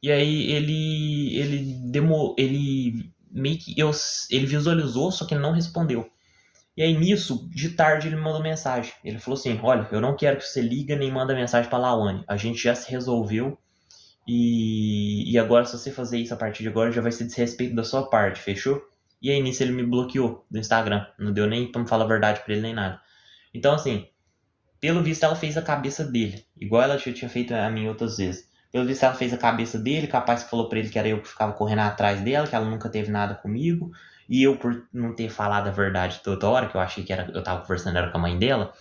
A: E aí ele meio que ele visualizou, só que ele não respondeu. E aí nisso, de tarde ele me mandou mensagem. Ele falou assim: olha, eu não quero que você liga nem manda mensagem pra Lawane. A gente já se resolveu. E agora, se você fazer isso a partir de agora, já vai ser desrespeito da sua parte, fechou? E aí nisso ele me bloqueou do Instagram. Não deu nem pra me falar a verdade pra ele nem nada. Então assim, pelo visto, ela fez a cabeça dele. Igual ela já tinha feito a mim outras vezes. Pelo visto, ela fez a cabeça dele. Capaz que falou pra ele que era eu que ficava correndo atrás dela, que ela nunca teve nada comigo. E eu, por não ter falado a verdade toda hora, que eu achei que eu tava conversando era com a mãe dela,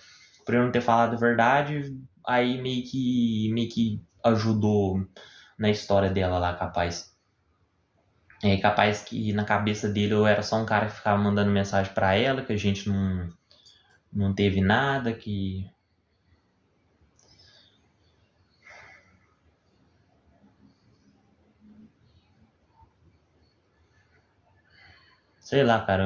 A: por eu não ter falado a verdade, aí meio que ajudou na história dela lá, capaz. É capaz que na cabeça dele eu era só um cara que ficava mandando mensagem pra ela, que a gente não teve nada, que. Sei lá, cara,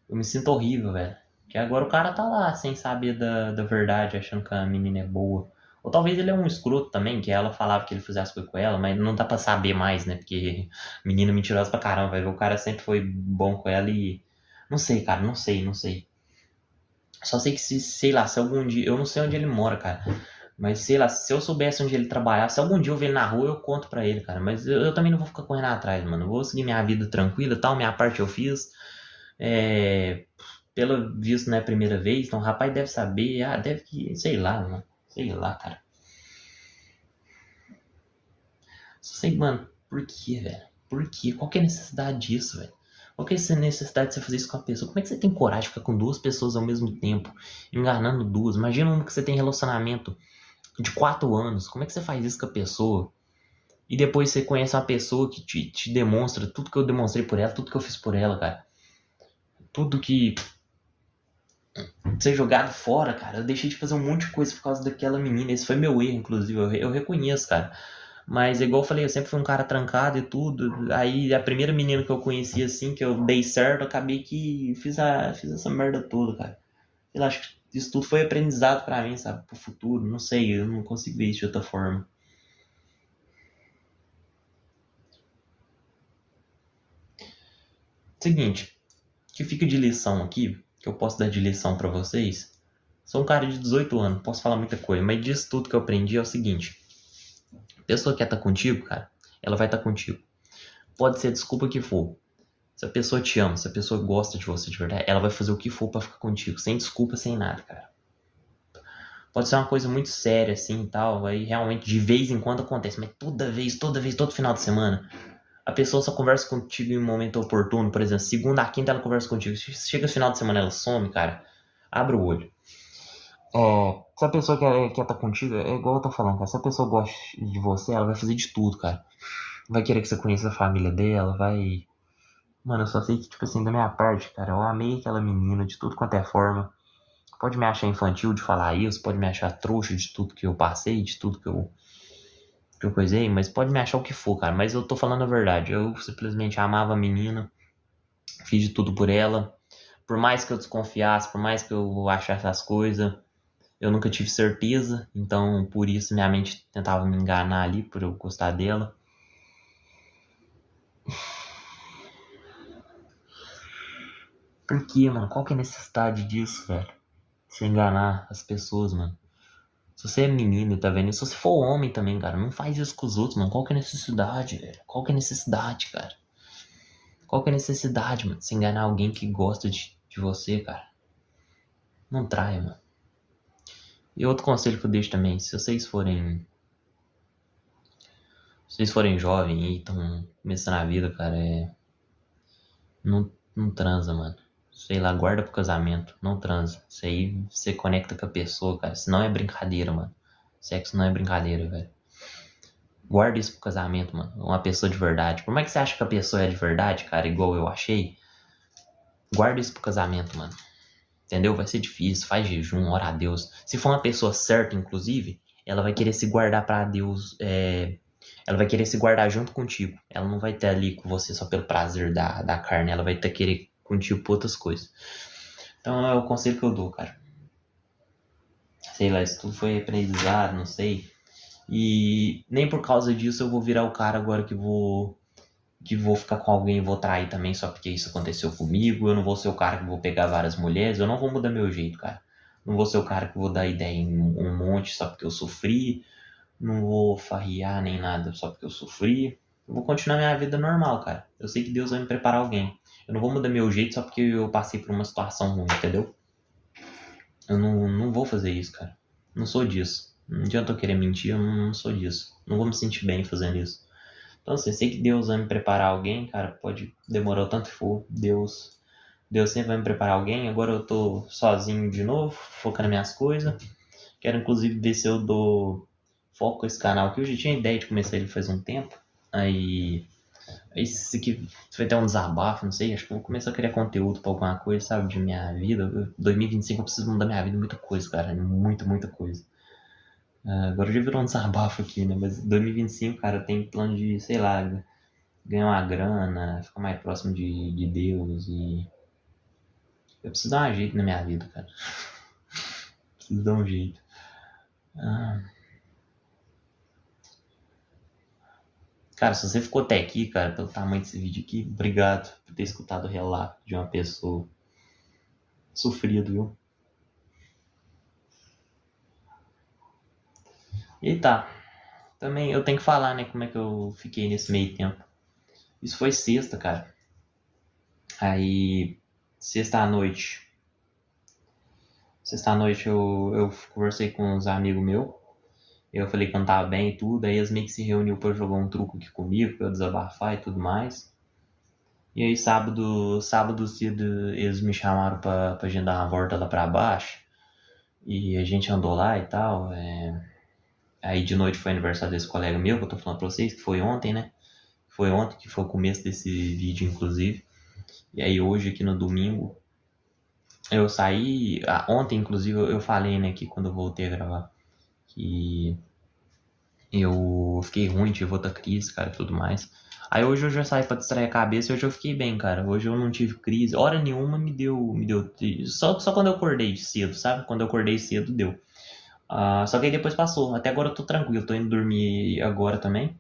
A: eu me sinto horrível, velho. Que agora o cara tá lá sem saber da verdade, achando que a menina é boa. Ou talvez ele é um escroto também, que ela falava que ele fizesse coisa com ela, mas não dá pra saber mais, né? Porque menina mentirosa pra caramba, velho. O cara sempre foi bom com ela e. Não sei, cara, não sei, não sei. Só sei que se, sei lá, se algum dia. Eu não sei onde ele mora, cara. Mas sei lá, se eu soubesse onde ele trabalhava, se algum dia eu ver ele na rua, eu conto pra ele, cara. Mas eu também não vou ficar correndo atrás, mano. Eu vou seguir minha vida tranquila e tal, minha parte eu fiz. É, pelo visto não é a primeira vez, então o rapaz deve saber, deve que, sei lá, mano. Sei lá, cara. Só sei, mano, por que, velho? Por quê? Qual que é a necessidade disso, velho? Qual que é essa necessidade de você fazer isso com a pessoa? Como é que você tem coragem de ficar com duas pessoas ao mesmo tempo, enganando duas? Imagina um que você tem relacionamento. de 4 anos. Como é que você faz isso com a pessoa? E depois você conhece uma pessoa que te demonstra tudo que eu demonstrei por ela, tudo que eu fiz por ela, cara. Tudo que ser jogado fora, cara. Eu deixei de fazer um monte de coisa por causa daquela menina. Esse foi meu erro, inclusive. Eu reconheço, cara. Mas, igual eu falei, eu sempre fui um cara trancado e tudo. Aí, a primeira menina que eu conheci, assim, que eu dei certo, eu acabei que fiz essa merda toda, cara. Eu acho que isso tudo foi aprendizado pra mim, sabe? Pro futuro. Não sei, eu não consigo ver isso de outra forma. Seguinte, o que fica de lição aqui, que eu posso dar de lição pra vocês. Sou um cara de 18 anos, posso falar muita coisa, mas disso tudo que eu aprendi é o seguinte: a pessoa que quer estar contigo, cara, ela vai estar contigo. Pode ser a desculpa que for. Se a pessoa te ama, se a pessoa gosta de você de verdade, ela vai fazer o que for pra ficar contigo, sem desculpa, sem nada, cara. Pode ser uma coisa muito séria, assim, e tal, aí realmente de vez em quando acontece, mas toda vez, todo final de semana, a pessoa só conversa contigo em um momento oportuno, por exemplo, segunda a quinta ela conversa contigo, chega no final de semana ela some, cara, abre o olho. Se a pessoa quer estar contigo, é igual eu tô falando, cara, se a pessoa gosta de você, ela vai fazer de tudo, cara. Vai querer que você conheça a família dela, vai. Mano, eu só sei que, tipo assim, da minha parte, cara, eu amei aquela menina de tudo quanto é forma. Pode me achar infantil de falar isso, pode me achar trouxa de tudo que eu passei, de tudo que eu coisei, mas pode me achar o que for, cara. Mas eu tô falando a verdade. Eu simplesmente amava a menina, fiz de tudo por ela. Por mais que eu desconfiasse, por mais que eu achasse as coisas, eu nunca tive certeza. Então, por isso, minha mente tentava me enganar ali, por eu gostar dela. Por quê, mano? Qual que é a necessidade disso, velho? Se enganar as pessoas, mano. Se você é menino e tá vendo isso, se você for homem também, cara, não faz isso com os outros, mano. Qual que é a necessidade, velho? Qual que é a necessidade, cara? Qual que é a necessidade, mano, de se enganar alguém que gosta de você, cara? Não trai, mano. E outro conselho que eu deixo também, se vocês forem jovens e estão começando a vida, cara, não transa, mano. Sei lá, guarda pro casamento, não transa. Isso aí você conecta com a pessoa, cara. Isso não é brincadeira, mano. Sexo não é brincadeira, velho. Guarda isso pro casamento, mano. Uma pessoa de verdade. Por mais que você ache que a pessoa é de verdade, cara, igual eu achei, guarda isso pro casamento, mano. Entendeu? Vai ser difícil, faz jejum, ora a Deus. Se for uma pessoa certa, inclusive, ela vai querer se guardar pra Deus. Ela vai querer se guardar junto contigo. Ela não vai estar ali com você só pelo prazer da carne. Ela vai estar querer contigo por outras coisas. Então é o conselho que eu dou, cara. Sei lá, isso tudo foi aprendizado, não sei. E nem por causa disso eu vou virar o cara agora que vou ficar com alguém e vou trair também só porque isso aconteceu comigo. Eu não vou ser o cara que vou pegar várias mulheres. Eu não vou mudar meu jeito, cara. Não vou ser o cara que vou dar ideia em um monte só porque eu sofri. Não vou farriar nem nada só porque eu sofri. Eu vou continuar minha vida normal, cara. Eu sei que Deus vai me preparar alguém. Eu não vou mudar meu jeito só porque eu passei por uma situação ruim, entendeu? Eu não vou fazer isso, cara. Não sou disso. Não adianta eu querer mentir, eu não sou disso. Não vou me sentir bem fazendo isso. Então, assim, eu sei que Deus vai me preparar alguém, cara. Pode demorar o tanto que for. Deus sempre vai me preparar alguém. Agora eu tô sozinho de novo, focando nas minhas coisas. Quero, inclusive, ver se eu dou foco com esse canal aqui. Eu já tinha ideia de começar ele faz um tempo. Aí isso aqui vai ter um desabafo, não sei. Acho que eu vou começar a criar conteúdo pra alguma coisa, sabe? De minha vida. 2025 eu preciso mudar minha vida muita coisa, cara. Muita coisa. Agora já virou um desabafo aqui, né? Mas 2025, cara, eu tenho plano de, sei lá, ganhar uma grana, ficar mais próximo de Deus e. Eu preciso dar um jeito na minha vida, cara. Preciso dar um jeito. Ah, cara, se você ficou até aqui, cara, pelo tamanho desse vídeo aqui, obrigado por ter escutado o relato de uma pessoa sofrida, viu? E tá. Também eu tenho que falar, né, como é que eu fiquei nesse meio tempo. Isso foi sexta, cara. Aí, sexta à noite. Sexta à noite eu conversei com uns amigos meus. Eu falei que eu não tava bem e tudo. Aí eles meio que se reuniu pra jogar um truco aqui comigo, pra eu desabafar e tudo mais. E aí sábado cedo eles me chamaram pra gente dar uma volta lá pra baixo. E a gente andou lá e tal. Aí de noite foi aniversário desse colega meu, que eu tô falando pra vocês, que foi ontem, né? Foi ontem, que foi o começo desse vídeo, inclusive. E aí hoje, aqui no domingo, eu saí. Ontem, inclusive, eu falei, né, que quando eu voltei a gravar, que eu fiquei ruim, tive outra crise, cara, e tudo mais. Aí hoje eu já saí pra distrair a cabeça e hoje eu fiquei bem, cara. Hoje eu não tive crise. Hora nenhuma me deu. Só quando eu acordei cedo, sabe? Quando eu acordei cedo, deu. Só que aí depois passou. Até agora eu tô tranquilo. Tô indo dormir agora também.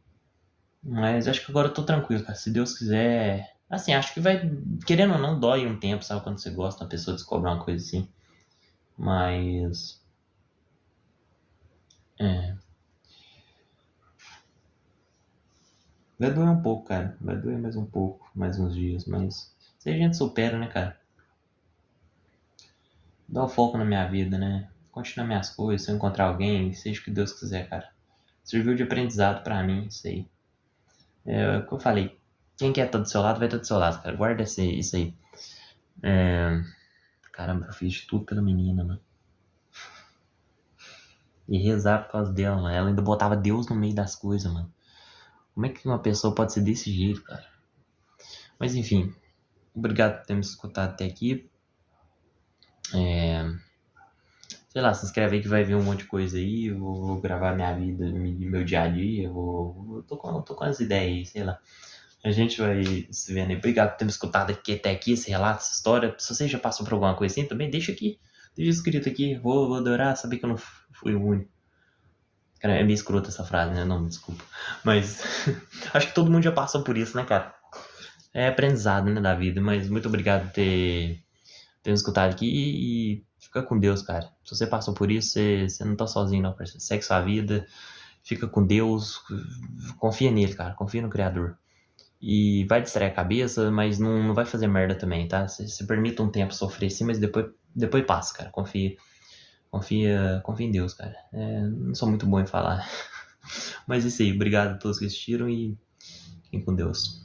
A: Mas acho que agora eu tô tranquilo, cara. Se Deus quiser. Assim, acho que vai. Querendo ou não, dói um tempo, sabe? Quando você gosta, a pessoa descobre uma coisa assim. Mas. É. Vai doer um pouco, cara. Vai doer mais um pouco, mais uns dias. Mas. Isso aí a gente supera, né, cara? Dá o foco na minha vida, né? Continuar minhas coisas. Se eu encontrar alguém, seja o que Deus quiser, cara. Serviu de aprendizado pra mim, isso aí. É o que eu falei. Quem quer estar do seu lado, vai estar do seu lado, cara. Guarda isso aí. É... Caramba, eu fiz de tudo pela menina, mano. E rezar por causa dela, mano. Ela ainda botava Deus no meio das coisas, mano. Como é que uma pessoa pode ser desse jeito, cara? Mas enfim, obrigado por ter me escutado até aqui. Sei lá, se inscreve aí que vai vir um monte de coisa aí. Eu vou gravar minha vida, meu dia a dia. Eu tô com as ideias aí, sei lá. A gente vai se vendo aí. Obrigado por ter me escutado aqui até aqui, esse relato, essa história. Se você já passou por alguma coisa assim também, deixa aqui. Deixa escrito aqui. Vou adorar saber que eu não fui o único. Cara, é meio escrota essa frase, né? Não, me desculpa. Mas acho que todo mundo já passou por isso, né, cara? É aprendizado, né, da vida. Mas muito obrigado por ter me escutado aqui e fica com Deus, cara. Se você passou por isso, você não tá sozinho, não, parceiro. Segue sua vida, fica com Deus, confia nele, cara. Confia no Criador. E vai distrair a cabeça, mas não vai fazer merda também, tá? Você permite um tempo sofrer sim, mas depois passa, cara. Confia em Deus, cara. Não sou muito bom em falar. Mas é isso aí. Obrigado a todos que assistiram e fiquem com Deus.